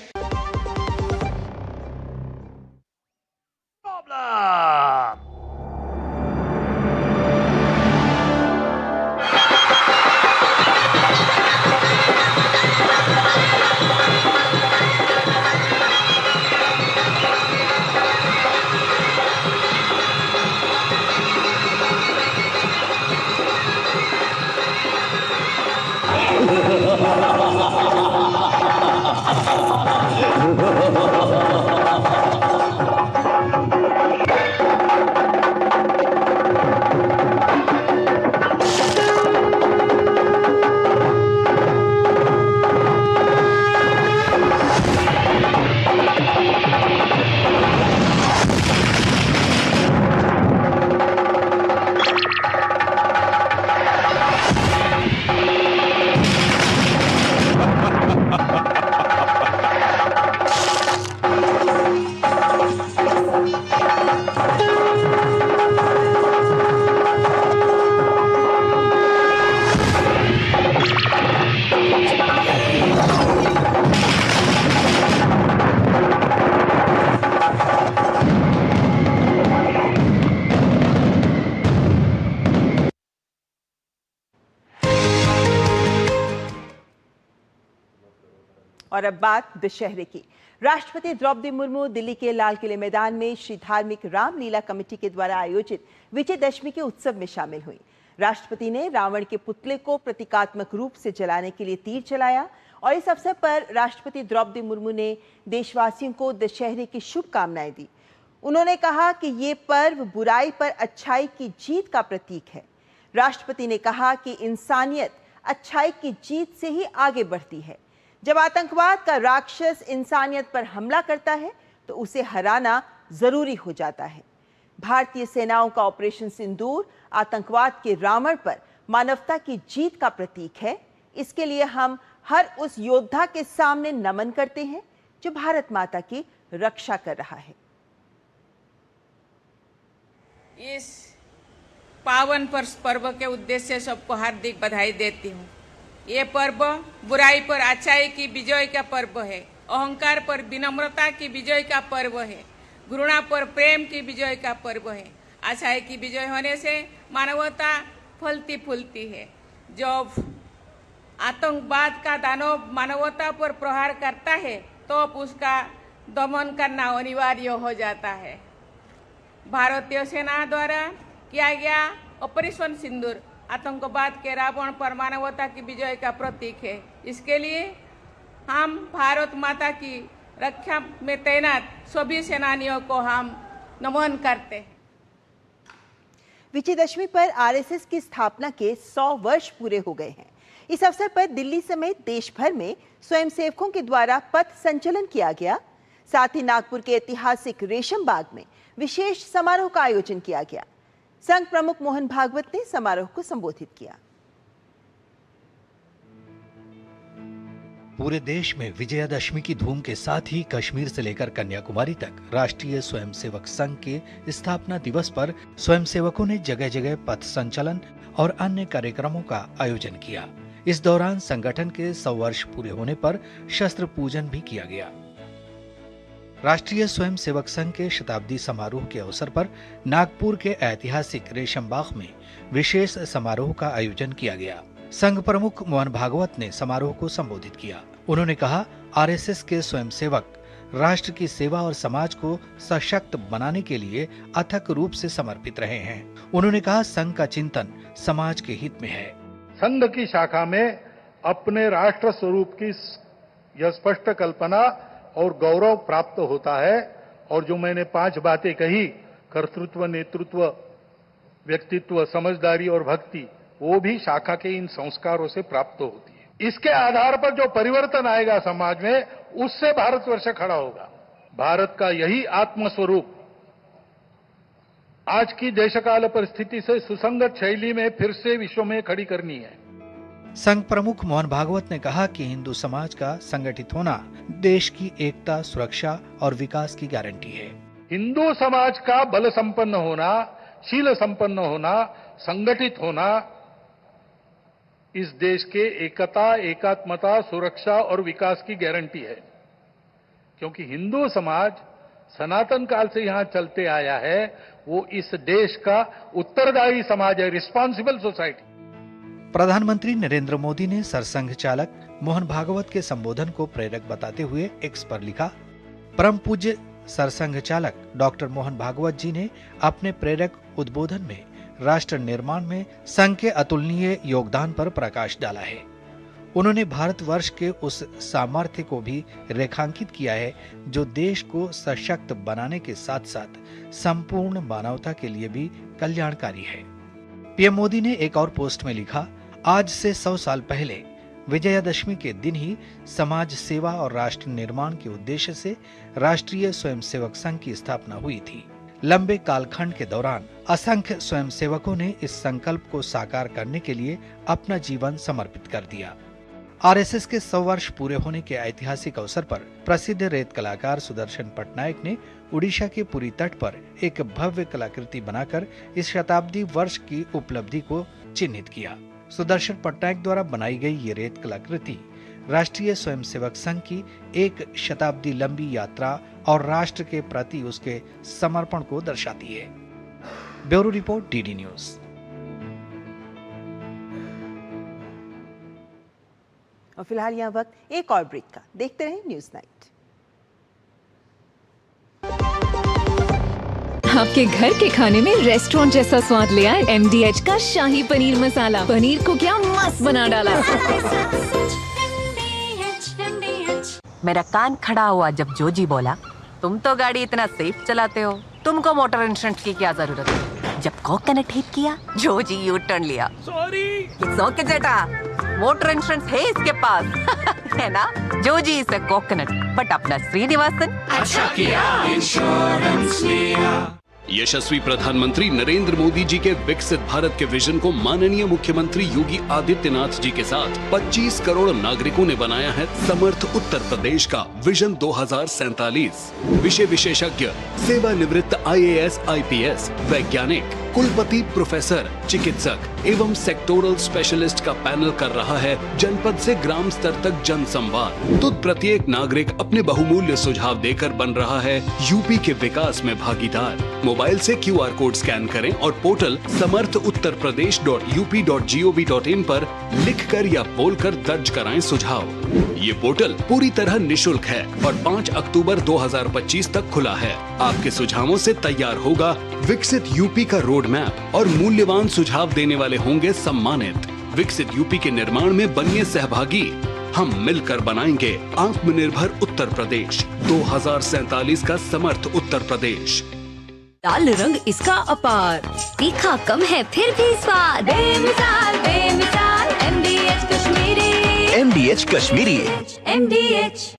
और अब बात दशहरे की। राष्ट्रपति द्रौपदी मुर्मू दिल्ली के लाल किले मैदान में श्री धार्मिक रामलीला कमेटी के द्वारा आयोजित विजयदशमी के उत्सव में शामिल हुई। राष्ट्रपति ने रावण के पुतले को प्रतीकात्मक रूप से जलाने के लिए तीर चलाया और इस अवसर पर राष्ट्रपति द्रौपदी मुर्मू ने देशवासियों को दशहरे की शुभकामनाएं दी। उन्होंने कहा कि ये पर्व बुराई पर अच्छाई की जीत का प्रतीक है। राष्ट्रपति ने कहा कि इंसानियत अच्छाई की जीत से ही आगे बढ़ती है। जब आतंकवाद का राक्षस इंसानियत पर हमला करता है तो उसे हराना जरूरी हो जाता है। भारतीय सेनाओं का ऑपरेशन सिंदूर आतंकवाद के रावण पर मानवता की जीत का प्रतीक है। इसके लिए हम हर उस योद्धा के सामने नमन करते हैं जो भारत माता की रक्षा कर रहा है। इस पावन पर्व के उद्देश्य से सबको हार्दिक बधाई देती हूँ। ये पर्व बुराई पर अच्छाई की विजय का पर्व है, अहंकार पर विनम्रता की विजय का पर्व है, घृणा पर प्रेम की विजय का पर्व है। अच्छाई की विजय होने से मानवता फलती फूलती है। जब आतंकवाद का दानव मानवता पर प्रहार करता है तो उसका दमन करना अनिवार्य हो जाता है। भारतीय सेना द्वारा किया गया ऑपरेशन सिंदूर आतंकवाद के रावण पर मानवता की विजय का प्रतीक है। इसके लिए हम भारत माता की रक्षा में तैनात सभी सेनानियों को हम नमन करते हैं। विजयदशमी पर आरएसएस की स्थापना के 100 वर्ष पूरे हो गए हैं। इस अवसर पर दिल्ली समेत देश भर में स्वयंसेवकों के द्वारा पथ संचलन किया गया। साथ ही नागपुर के ऐतिहासिक रेशम बाग में विशेष समारोह का आयोजन किया गया। संघ प्रमुख मोहन भागवत ने समारोह को संबोधित किया। पूरे देश में विजयादशमी की धूम के साथ ही कश्मीर से लेकर कन्याकुमारी तक राष्ट्रीय स्वयंसेवक संघ के स्थापना दिवस पर स्वयंसेवकों ने जगह जगह पथ संचलन और अन्य कार्यक्रमों का आयोजन किया। इस दौरान संगठन के 100 वर्ष पूरे होने पर शस्त्र पूजन भी किया गया। राष्ट्रीय स्वयंसेवक संघ के शताब्दी समारोह के अवसर पर नागपुर के ऐतिहासिक रेशम बाग में विशेष समारोह का आयोजन किया गया। संघ प्रमुख मोहन भागवत ने समारोह को संबोधित किया। उन्होंने कहा, आरएसएस के स्वयंसेवक राष्ट्र की सेवा और समाज को सशक्त बनाने के लिए अथक रूप से समर्पित रहे हैं। उन्होंने कहा, संघ का चिंतन समाज के हित में है। संघ की शाखा में अपने राष्ट्र स्वरूप की यह स्पष्ट कल्पना और गौरव प्राप्त होता है। और जो मैंने 5 बातें कही, कर्तृत्व, नेतृत्व, व्यक्तित्व, समझदारी और भक्ति, वो भी शाखा के इन संस्कारों से प्राप्त होती है। इसके आधार पर जो परिवर्तन आएगा समाज में, उससे भारतवर्ष खड़ा होगा। भारत का यही आत्मस्वरूप आज की देशकाल परिस्थिति से सुसंगत शैली में फिर से विश्व में खड़ी करनी है। संघ प्रमुख मोहन भागवत ने कहा कि हिंदू समाज का संगठित होना देश की एकता, सुरक्षा और विकास की गारंटी है। हिंदू समाज का बल संपन्न होना, शील संपन्न होना, संगठित होना इस देश के एकता, एकात्मता, सुरक्षा और विकास की गारंटी है। क्योंकि हिंदू समाज सनातन काल से यहां चलते आया है, वो इस देश का उत्तरदायी समाज है, रिस्पॉन्सिबल सोसाइटी। प्रधानमंत्री नरेंद्र मोदी ने सरसंघ चालक मोहन भागवत के संबोधन को प्रेरक बताते हुए एक्स पर लिखा, परम पूज्य सरसंघ चालक डॉक्टर मोहन भागवत जी ने अपने प्रेरक उद्बोधन में राष्ट्र निर्माण में संघ के अतुलनीय योगदान पर प्रकाश डाला है। उन्होंने भारतवर्ष के उस सामर्थ्य को भी रेखांकित किया है जो देश को सशक्त बनाने के साथ साथ संपूर्ण मानवता के लिए भी कल्याणकारी है। पीएम मोदी ने एक और पोस्ट में लिखा, आज से 100 साल पहले विजयादशमी के दिन ही समाज सेवा और राष्ट्र निर्माण के उद्देश्य से राष्ट्रीय स्वयंसेवक संघ की स्थापना हुई थी। लंबे कालखंड के दौरान असंख्य स्वयंसेवकों ने इस संकल्प को साकार करने के लिए अपना जीवन समर्पित कर दिया। आरएसएस के 100 वर्ष पूरे होने के ऐतिहासिक अवसर पर प्रसिद्ध रेत कलाकार सुदर्शन पटनायक ने उड़ीसा के पुरी तट पर एक भव्य कलाकृति बनाकर इस शताब्दी वर्ष की उपलब्धि को चिन्हित किया। सुदर्शन पटनायक द्वारा बनाई गई ये रेत कलाकृति राष्ट्रीय स्वयंसेवक संघ की एक शताब्दी लंबी यात्रा और राष्ट्र के प्रति उसके समर्पण को दर्शाती है। Bureau report, DD news. और फिलहाल यहाँ वक्त एक और ब्रेक का। देखते रहें न्यूज नाइट। आपके घर के खाने में रेस्टोरेंट जैसा स्वाद ले आए MDH का शाही पनीर मसाला। पनीर को क्या मस्त बना डाला। मेरा कान खड़ा हुआ जब जोजी बोला, तुम तो गाड़ी इतना सेफ चलाते हो, तुमको मोटर इंश्योरेंस की क्या जरूरत है। जब कॉक ने ठीक किया, जोजी यू टर्न लिया। सॉरी, इट्स ओके जेटा, मोटर इंश्योरेंस है इसके पास है ना। Joji is a coconut, but अपना श्रीनिवासन अच्छा किया, इंश्योरेंस लिया। यशस्वी प्रधानमंत्री नरेंद्र मोदी जी के विकसित भारत के विजन को माननीय मुख्यमंत्री योगी आदित्यनाथ जी के साथ 25 करोड़ नागरिकों ने बनाया है समर्थ उत्तर प्रदेश का विजन 2047। विषय विशेषज्ञ, सेवानिवृत्त IAS, IPS, वैज्ञानिक, कुलपति, प्रोफेसर, चिकित्सक एवं सेक्टोरल स्पेशलिस्ट का पैनल कर रहा है जनपद से ग्राम स्तर तक जन संवाद। तो प्रत्येक नागरिक अपने बहुमूल्य सुझाव देकर बन रहा है यूपी के विकास में भागीदार। मोबाइल से QR कोड स्कैन करें और पोर्टल samarthuttarpradesh.up.gov.in पर लिखकर या बोलकर दर्ज कराएं सुझाव। ये पोर्टल पूरी तरह निशुल्क है और 5 अक्टूबर 2025 तक खुला है। आपके सुझावों से तैयार होगा विकसित यूपी का रोड मैप और मूल्यवान सुझाव देने वाले होंगे सम्मानित। विकसित यूपी के निर्माण में बनिए सहभागी। हम मिलकर बनाएंगे आत्मनिर्भर उत्तर प्रदेश, 2047 का समर्थ उत्तर प्रदेश। लाल रंग इसका अपार, तीखा कम है फिर भी स्वाद, बेमिसाल बेमिसाल MDH Kashmiri, MDH Kashmiri. MDH।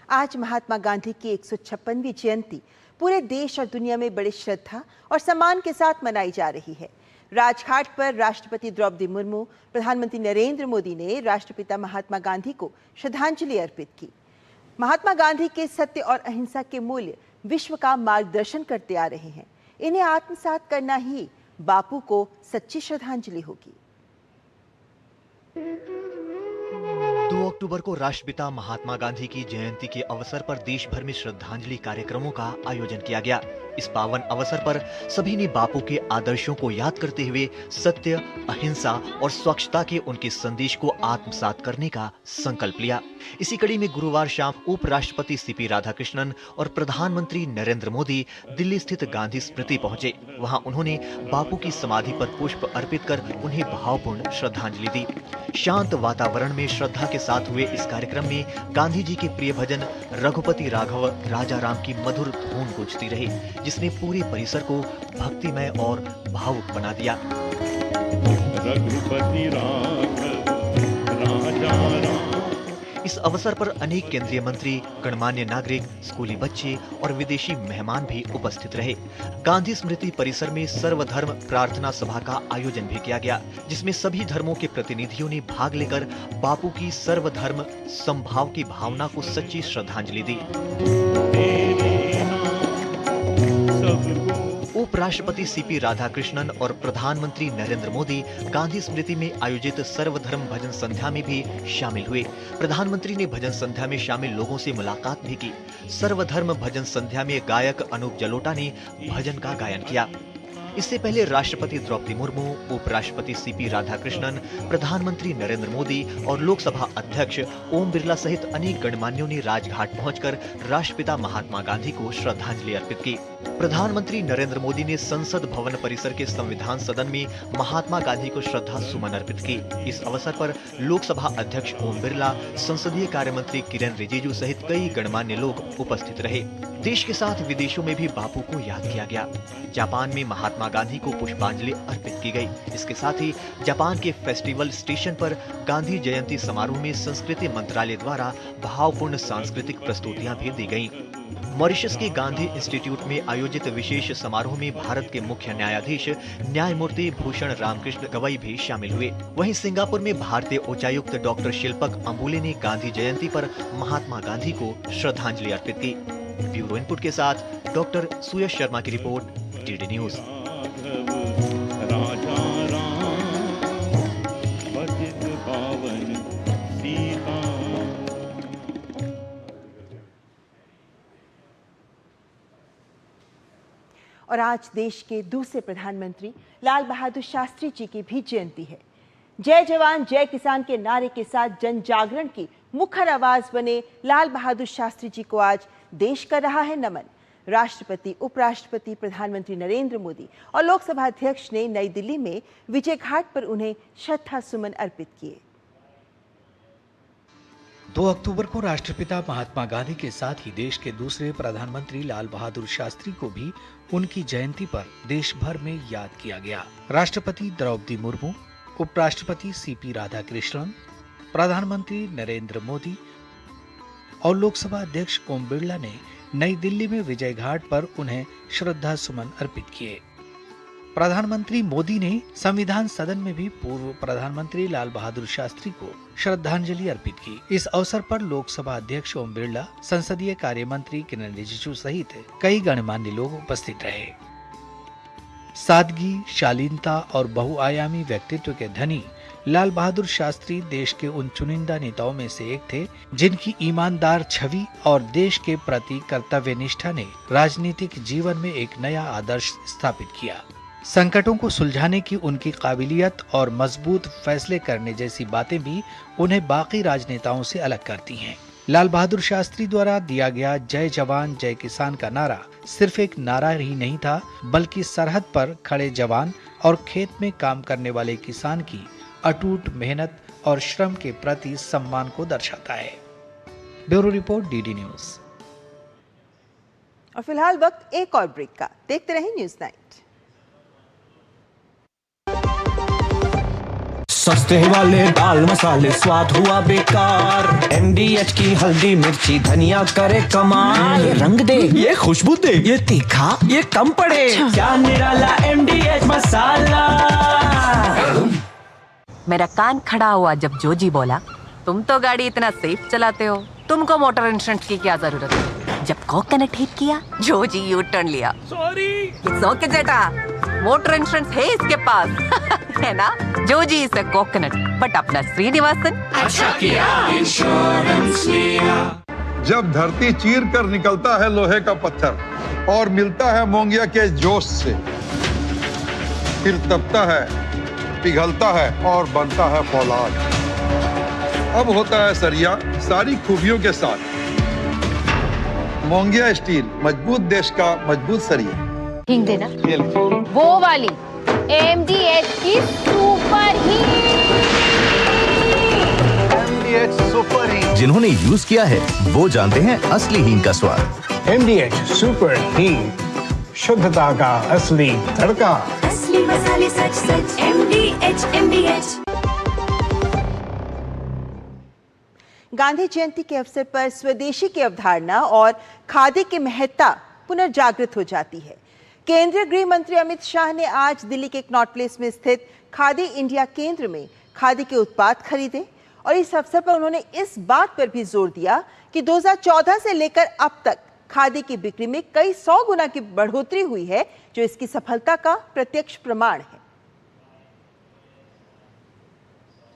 आज महात्मा गांधी की 156वीं जयंती पूरे देश और दुनिया में बड़ी श्रद्धा और सम्मान के साथ मनाई जा रही है। राजघाट पर राष्ट्रपति द्रौपदी मुर्मू, प्रधानमंत्री नरेंद्र मोदी ने राष्ट्रपिता महात्मा गांधी को श्रद्धांजलि अर्पित की। महात्मा गांधी के सत्य और अहिंसा के मूल्य विश्व का मार्गदर्शन करते आ रहे हैं। इन्हें आत्मसात करना ही बापू को सच्ची श्रद्धांजलि होगी। 2 अक्टूबर को राष्ट्रपिता महात्मा गांधी की जयंती के अवसर पर देश भर में श्रद्धांजलि कार्यक्रमों का आयोजन किया गया। इस पावन अवसर पर सभी ने बापू के आदर्शों को याद करते हुए सत्य, अहिंसा और स्वच्छता के उनके संदेश को आत्मसात करने का संकल्प लिया। इसी कड़ी में गुरुवार शाम उपराष्ट्रपति सीपी राधाकृष्णन और प्रधानमंत्री नरेंद्र मोदी दिल्ली स्थित गांधी स्मृति पहुंचे। वहां उन्होंने बापू की समाधि पर पुष्प अर्पित कर उन्हें भावपूर्ण श्रद्धांजलि दी। शांत वातावरण में श्रद्धा के साथ हुए इस कार्यक्रम में गांधी जी के प्रिय भजन रघुपति राघव राजा राम की मधुर धुन गूंजती रही, जिसने पूरे परिसर को भक्तिमय और भावुक बना दिया। रघुपति राघव राजा राम। इस अवसर पर अनेक केंद्रीय मंत्री, गणमान्य नागरिक, स्कूली बच्चे और विदेशी मेहमान भी उपस्थित रहे। गांधी स्मृति परिसर में सर्वधर्म प्रार्थना सभा का आयोजन भी किया गया, जिसमें सभी धर्मों के प्रतिनिधियों ने भाग लेकर बापू की सर्वधर्म समभाव की भावना को सच्ची श्रद्धांजलि दी। उपराष्ट्रपति सीपी राधाकृष्णन और प्रधानमंत्री नरेंद्र मोदी गांधी स्मृति में आयोजित सर्वधर्म भजन संध्या में भी शामिल हुए। प्रधानमंत्री ने भजन संध्या में शामिल लोगों से मुलाकात भी की। सर्वधर्म भजन संध्या में गायक अनूप जलोटा ने भजन का गायन किया। इससे पहले राष्ट्रपति द्रौपदी मुर्मू, उपराष्ट्रपति सीपी राधाकृष्णन, प्रधानमंत्री नरेंद्र मोदी और लोकसभा अध्यक्ष ओम बिरला सहित अनेक गणमान्यों ने राजघाट पहुंचकर राष्ट्रपिता महात्मा गांधी को श्रद्धांजलि अर्पित की। प्रधानमंत्री नरेंद्र मोदी ने संसद भवन परिसर के संविधान सदन में महात्मा गांधी को श्रद्धा सुमन अर्पित की। इस अवसर पर लोकसभा अध्यक्ष ओम बिरला, संसदीय कार्य मंत्री किरेन रिजिजू सहित कई गणमान्य लोग उपस्थित रहे। देश के साथ विदेशों में भी बापू को याद किया गया। जापान में महात्मा गांधी को पुष्पांजलि अर्पित की गई। इसके साथ ही जापान के फेस्टिवल स्टेशन पर गांधी जयंती समारोह में संस्कृति मंत्रालय द्वारा भावपूर्ण सांस्कृतिक प्रस्तुतियां भी दी गईं। मॉरिशस के गांधी इंस्टीट्यूट में आयोजित विशेष समारोह में भारत के मुख्य न्यायाधीश न्यायमूर्ति भूषण रामकृष्ण गवई भी शामिल हुए। वहीं सिंगापुर में भारतीय उच्चायुक्त डॉक्टर शिल्पक अंबुले ने गांधी जयंती पर महात्मा गांधी को श्रद्धांजलि अर्पित की। ब्यूरो इनपुट के साथ डॉक्टर सुयश शर्मा की रिपोर्ट, डीडी न्यूज। और आज देश के दूसरे प्रधानमंत्री लाल बहादुर शास्त्री जी की भी जयंती है। जय जवान जय किसान के नारे के साथ जन जागरण की मुखर आवाज बने लाल बहादुर शास्त्री जी को आज देश कर रहा है नमन। राष्ट्रपति, उपराष्ट्रपति, प्रधानमंत्री नरेंद्र मोदी और लोकसभा अध्यक्ष ने नई दिल्ली में विजय घाट पर उन्हें श्रद्धा सुमन अर्पित किए। 2 अक्टूबर को राष्ट्रपिता महात्मा गांधी के साथ ही देश के दूसरे प्रधानमंत्री लाल बहादुर शास्त्री को भी उनकी जयंती पर देश भर में याद किया गया। राष्ट्रपति द्रौपदी मुर्मू, उपराष्ट्रपति सीपी राधाकृष्णन, प्रधानमंत्री नरेंद्र मोदी और लोकसभा अध्यक्ष ओम बिरला ने नई दिल्ली में विजय घाट पर उन्हें श्रद्धा सुमन अर्पित किए। प्रधानमंत्री मोदी ने संविधान सदन में भी पूर्व प्रधानमंत्री लाल बहादुर शास्त्री को श्रद्धांजलि अर्पित की। इस अवसर पर लोकसभा अध्यक्ष ओम बिरला, संसदीय कार्य मंत्री किरेन रिजिजू सहित कई गणमान्य लोग उपस्थित रहे। सादगी, शालीनता और बहुआयामी व्यक्तित्व के धनी लाल बहादुर शास्त्री देश के उन चुनिंदा नेताओं में से एक थे जिनकी ईमानदार छवि और देश के प्रति कर्तव्य निष्ठा ने राजनीतिक जीवन में एक नया आदर्श स्थापित किया। संकटों को सुलझाने की उनकी काबिलियत और मजबूत फैसले करने जैसी बातें भी उन्हें बाकी राजनेताओं से अलग करती हैं। लाल बहादुर शास्त्री द्वारा दिया गया जय जवान जय किसान का नारा सिर्फ एक नारा ही नहीं था, बल्कि सरहद पर खड़े जवान और खेत में काम करने वाले किसान की अटूट मेहनत और श्रम के प्रति सम्मान को दर्शाता है। Bureau report, DD news. और फिलहाल वक्त एक और ब्रेक का। देखते रहें न्यूज़ नाइट। सस्ते वाले दाल मसाले स्वाद हुआ बेकार, MDH की हल्दी मिर्ची धनिया करे कमाल। ये रंग दे, ये खुशबू दे, ये तीखा, ये कम पड़े। क्या निराला MDH मसाला। मेरा कान खड़ा हुआ जब जोजी बोला, तुम तो गाड़ी इतना सेफ चलाते हो, तुमको मोटर इंश्योरेंस की क्या जरूरत है। जब कोकोनट हिट किया, जोजी यू टर्न लिया। सॉरी। इट्स ओके जेटा, मोटर इंश्योरेंस है इसके पास है ना। Joji is a coconut, but अपना श्रीनिवासन अच्छा किया इंश्योरेंस लिया। जब धरती चीर कर निकलता है लोहे का पत्थर और मिलता है मोंगिया के जोश से, फिर तपता है, पिघलता है और बनता है फौलाद। अब होता है सरिया सारी खूबियों के साथ। मोंगिया स्टील, मजबूत देश का मजबूत सरिया। हिंग देना, वो वाली MDH की सुपर MDH सुपर हींग। जिन्होंने यूज किया है वो जानते हैं असली हींग का स्वाद। MDH सुपर हींग, शुद्धता का असली तड़का। असली मसाले सच सच MDH। गांधी जयंती के अवसर पर स्वदेशी की अवधारणा और खादी की महत्ता पुनर्जागृत हो जाती है। केंद्रीय गृह मंत्री अमित शाह ने आज दिल्ली के कनॉट प्लेस में स्थित खादी इंडिया केंद्र में खादी के उत्पाद खरीदे और इस अवसर पर उन्होंने इस बात पर भी जोर दिया कि 2014 से लेकर अब तक खादी की बिक्री में कई 100 गुना की बढ़ोतरी हुई है, जो इसकी सफलता का प्रत्यक्ष प्रमाण है।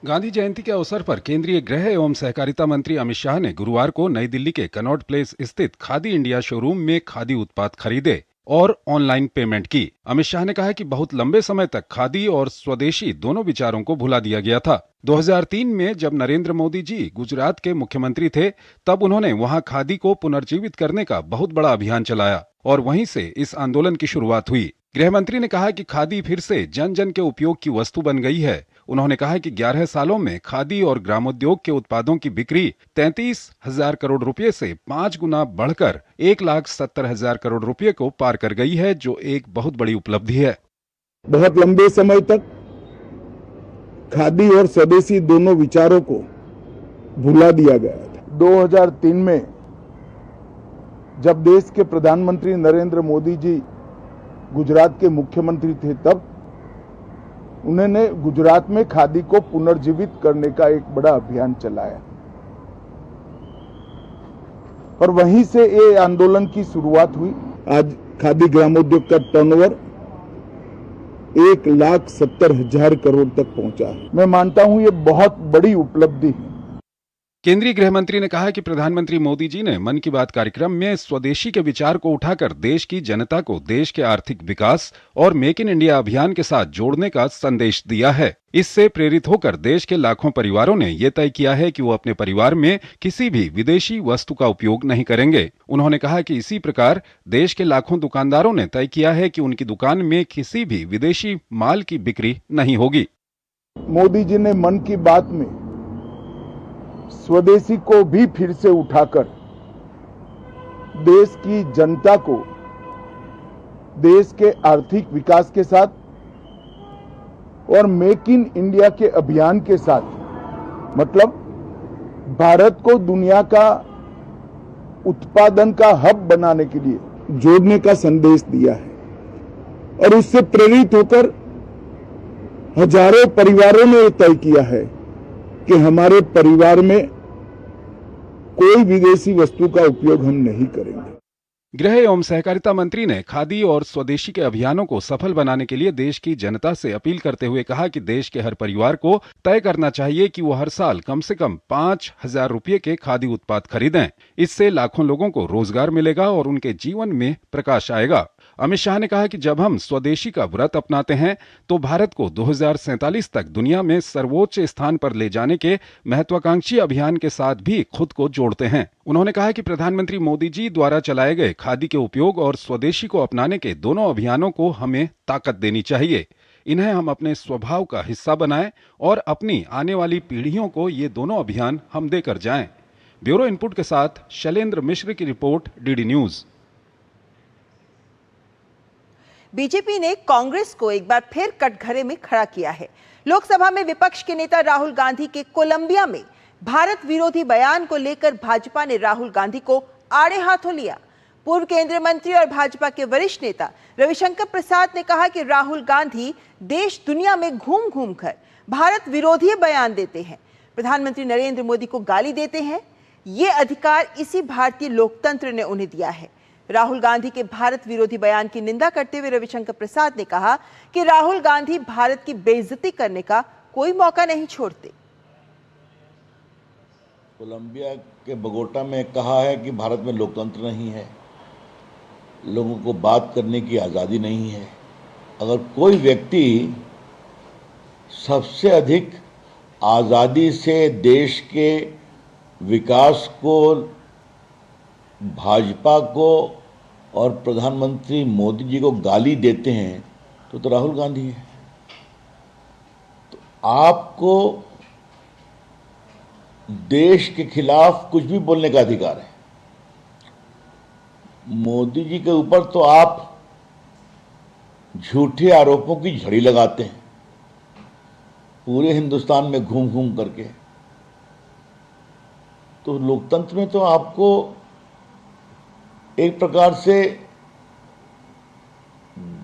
गांधी जयंती के अवसर पर केंद्रीय गृह एवं सहकारिता मंत्री अमित शाह ने गुरुवार को नई दिल्ली के कनॉट प्लेस स्थित खादी इंडिया शोरूम में खादी उत्पाद खरीदे और ऑनलाइन पेमेंट की। अमित शाह ने कहा कि बहुत लंबे समय तक खादी और स्वदेशी दोनों विचारों को भुला दिया गया था। 2003 में जब नरेंद्र मोदी जी गुजरात के मुख्यमंत्री थे, तब उन्होंने वहां खादी को पुनर्जीवित करने का बहुत बड़ा अभियान चलाया और वहीं से इस आंदोलन की शुरुआत हुई। गृह मंत्री ने कहा कि खादी फिर से जन जन के उपयोग की वस्तु बन गई है। उन्होंने कहा कि 11 सालों में खादी और ग्रामोद्योग के उत्पादों की बिक्री 33,000 करोड़ रुपए से 5 गुना बढ़कर 1,70,000 करोड़ रुपए को पार कर गई है, जो एक बहुत बड़ी उपलब्धि है। बहुत लंबे समय तक खादी और स्वदेशी दोनों विचारों को भुला दिया गया था। 2003 में जब देश के प्रधानमंत्री नरेंद्र मोदी जी गुजरात के मुख्यमंत्री थे, तब उन्होंने गुजरात में खादी को पुनर्जीवित करने का एक बड़ा अभियान चलाया और वहीं से ये आंदोलन की शुरुआत हुई। आज खादी ग्रामोद्योग का टर्नओवर 1,70,000 करोड़ तक पहुंचा है। मैं मानता हूं ये बहुत बड़ी उपलब्धि है। केंद्रीय गृह मंत्री ने कहा कि प्रधानमंत्री मोदी जी ने मन की बात कार्यक्रम में स्वदेशी के विचार को उठाकर देश की जनता को देश के आर्थिक विकास और मेक इन इंडिया अभियान के साथ जोड़ने का संदेश दिया है। इससे प्रेरित होकर देश के लाखों परिवारों ने ये तय किया है कि वो अपने परिवार में किसी भी विदेशी वस्तु का उपयोग नहीं करेंगे। उन्होंने कहा कि इसी प्रकार देश के लाखों दुकानदारों ने तय किया है कि उनकी दुकान में किसी भी विदेशी माल की बिक्री नहीं होगी। मोदी जी ने मन की बात में स्वदेशी को भी फिर से उठाकर देश की जनता को देश के आर्थिक विकास के साथ और मेक इन इंडिया के अभियान के साथ, मतलब भारत को दुनिया का उत्पादन का हब बनाने के लिए जोड़ने का संदेश दिया है। और उससे प्रेरित होकर हजारों परिवारों ने तय किया है कि हमारे परिवार में कोई विदेशी वस्तु का उपयोग हम नहीं करेंगे। गृह एवं सहकारिता मंत्री ने खादी और स्वदेशी के अभियानों को सफल बनाने के लिए देश की जनता से अपील करते हुए कहा कि देश के हर परिवार को तय करना चाहिए कि वो हर साल कम से कम 5,000 रुपये के खादी उत्पाद खरीदें। इससे लाखों लोगों को रोजगार मिलेगा और उनके जीवन में प्रकाश आएगा। अमित शाह ने कहा कि जब हम स्वदेशी का व्रत अपनाते हैं तो भारत को 2047 तक दुनिया में सर्वोच्च स्थान पर ले जाने के महत्वाकांक्षी अभियान के साथ भी खुद को जोड़ते हैं। उन्होंने कहा कि प्रधानमंत्री मोदी जी द्वारा चलाए गए खादी के उपयोग और स्वदेशी को अपनाने के दोनों अभियानों को हमें ताकत देनी चाहिए। इन्हें हम अपने स्वभाव का हिस्सा बनाएं और अपनी आने वाली पीढ़ियों को ये दोनों अभियान हम देकर जाएं। ब्यूरो इनपुट के साथ शैलेंद्र मिश्र की रिपोर्ट, डीडी न्यूज। बीजेपी ने कांग्रेस को एक बार फिर कटघरे में खड़ा किया है। लोकसभा में विपक्ष के नेता राहुल गांधी के कोलंबिया में भारत विरोधी बयान को लेकर भाजपा ने राहुल गांधी को आड़े हाथों लिया। पूर्व केंद्रीय मंत्री और भाजपा के वरिष्ठ नेता रविशंकर प्रसाद ने कहा कि राहुल गांधी देश दुनिया में घूम घूम कर भारत विरोधी बयान देते हैं, प्रधानमंत्री नरेंद्र मोदी को गाली देते हैं। ये अधिकार इसी भारतीय लोकतंत्र ने उन्हें दिया है। राहुल गांधी के भारत विरोधी बयान की निंदा करते हुए रविशंकर प्रसाद ने कहा कि राहुल गांधी भारत की बेइज्जती करने का कोई मौका नहीं छोड़ते। कोलंबिया के बगोटा में कहा है कि भारत में लोकतंत्र नहीं है, लोगों को बात करने की आज़ादी नहीं है। अगर कोई व्यक्ति सबसे अधिक आज़ादी से देश के विकास को, भाजपा को और प्रधानमंत्री मोदी जी को गाली देते हैं तो राहुल गांधी है। तो आपको देश के खिलाफ कुछ भी बोलने का अधिकार है। मोदी जी के ऊपर तो आप झूठे आरोपों की झड़ी लगाते हैं पूरे हिंदुस्तान में घूम घूम करके। तो लोकतंत्र में तो आपको एक प्रकार से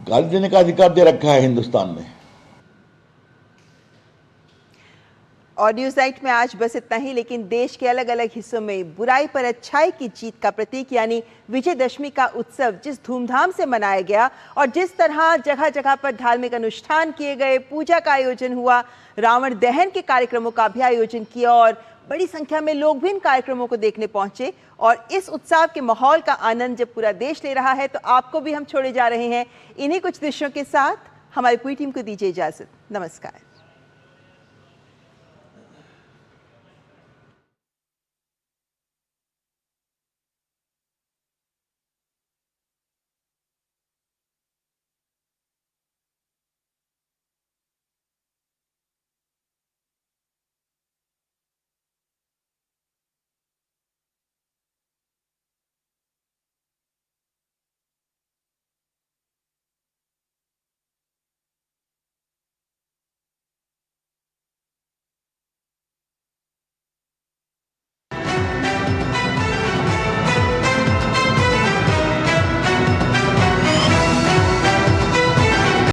गाली देने का अधिकार दे रखा है हिंदुस्तान में। और न्यूज नाइट में आज बस इतना ही, लेकिन देश के अलग अलग हिस्सों में बुराई पर अच्छाई की जीत का प्रतीक यानी विजयदशमी का उत्सव जिस धूमधाम से मनाया गया और जिस तरह जगह जगह पर धार्मिक अनुष्ठान किए गए, पूजा का आयोजन हुआ, रावण दहन के कार्यक्रमों का भी आयोजन किया और बड़ी संख्या में लोग भी इन कार्यक्रमों को देखने पहुंचे। और इस उत्सव के माहौल का आनंद जब पूरा देश ले रहा है तो आपको भी हम छोड़े जा रहे हैं इन्हीं कुछ दृश्यों के साथ। हमारी पूरी टीम को दीजिए इजाजत। नमस्कार।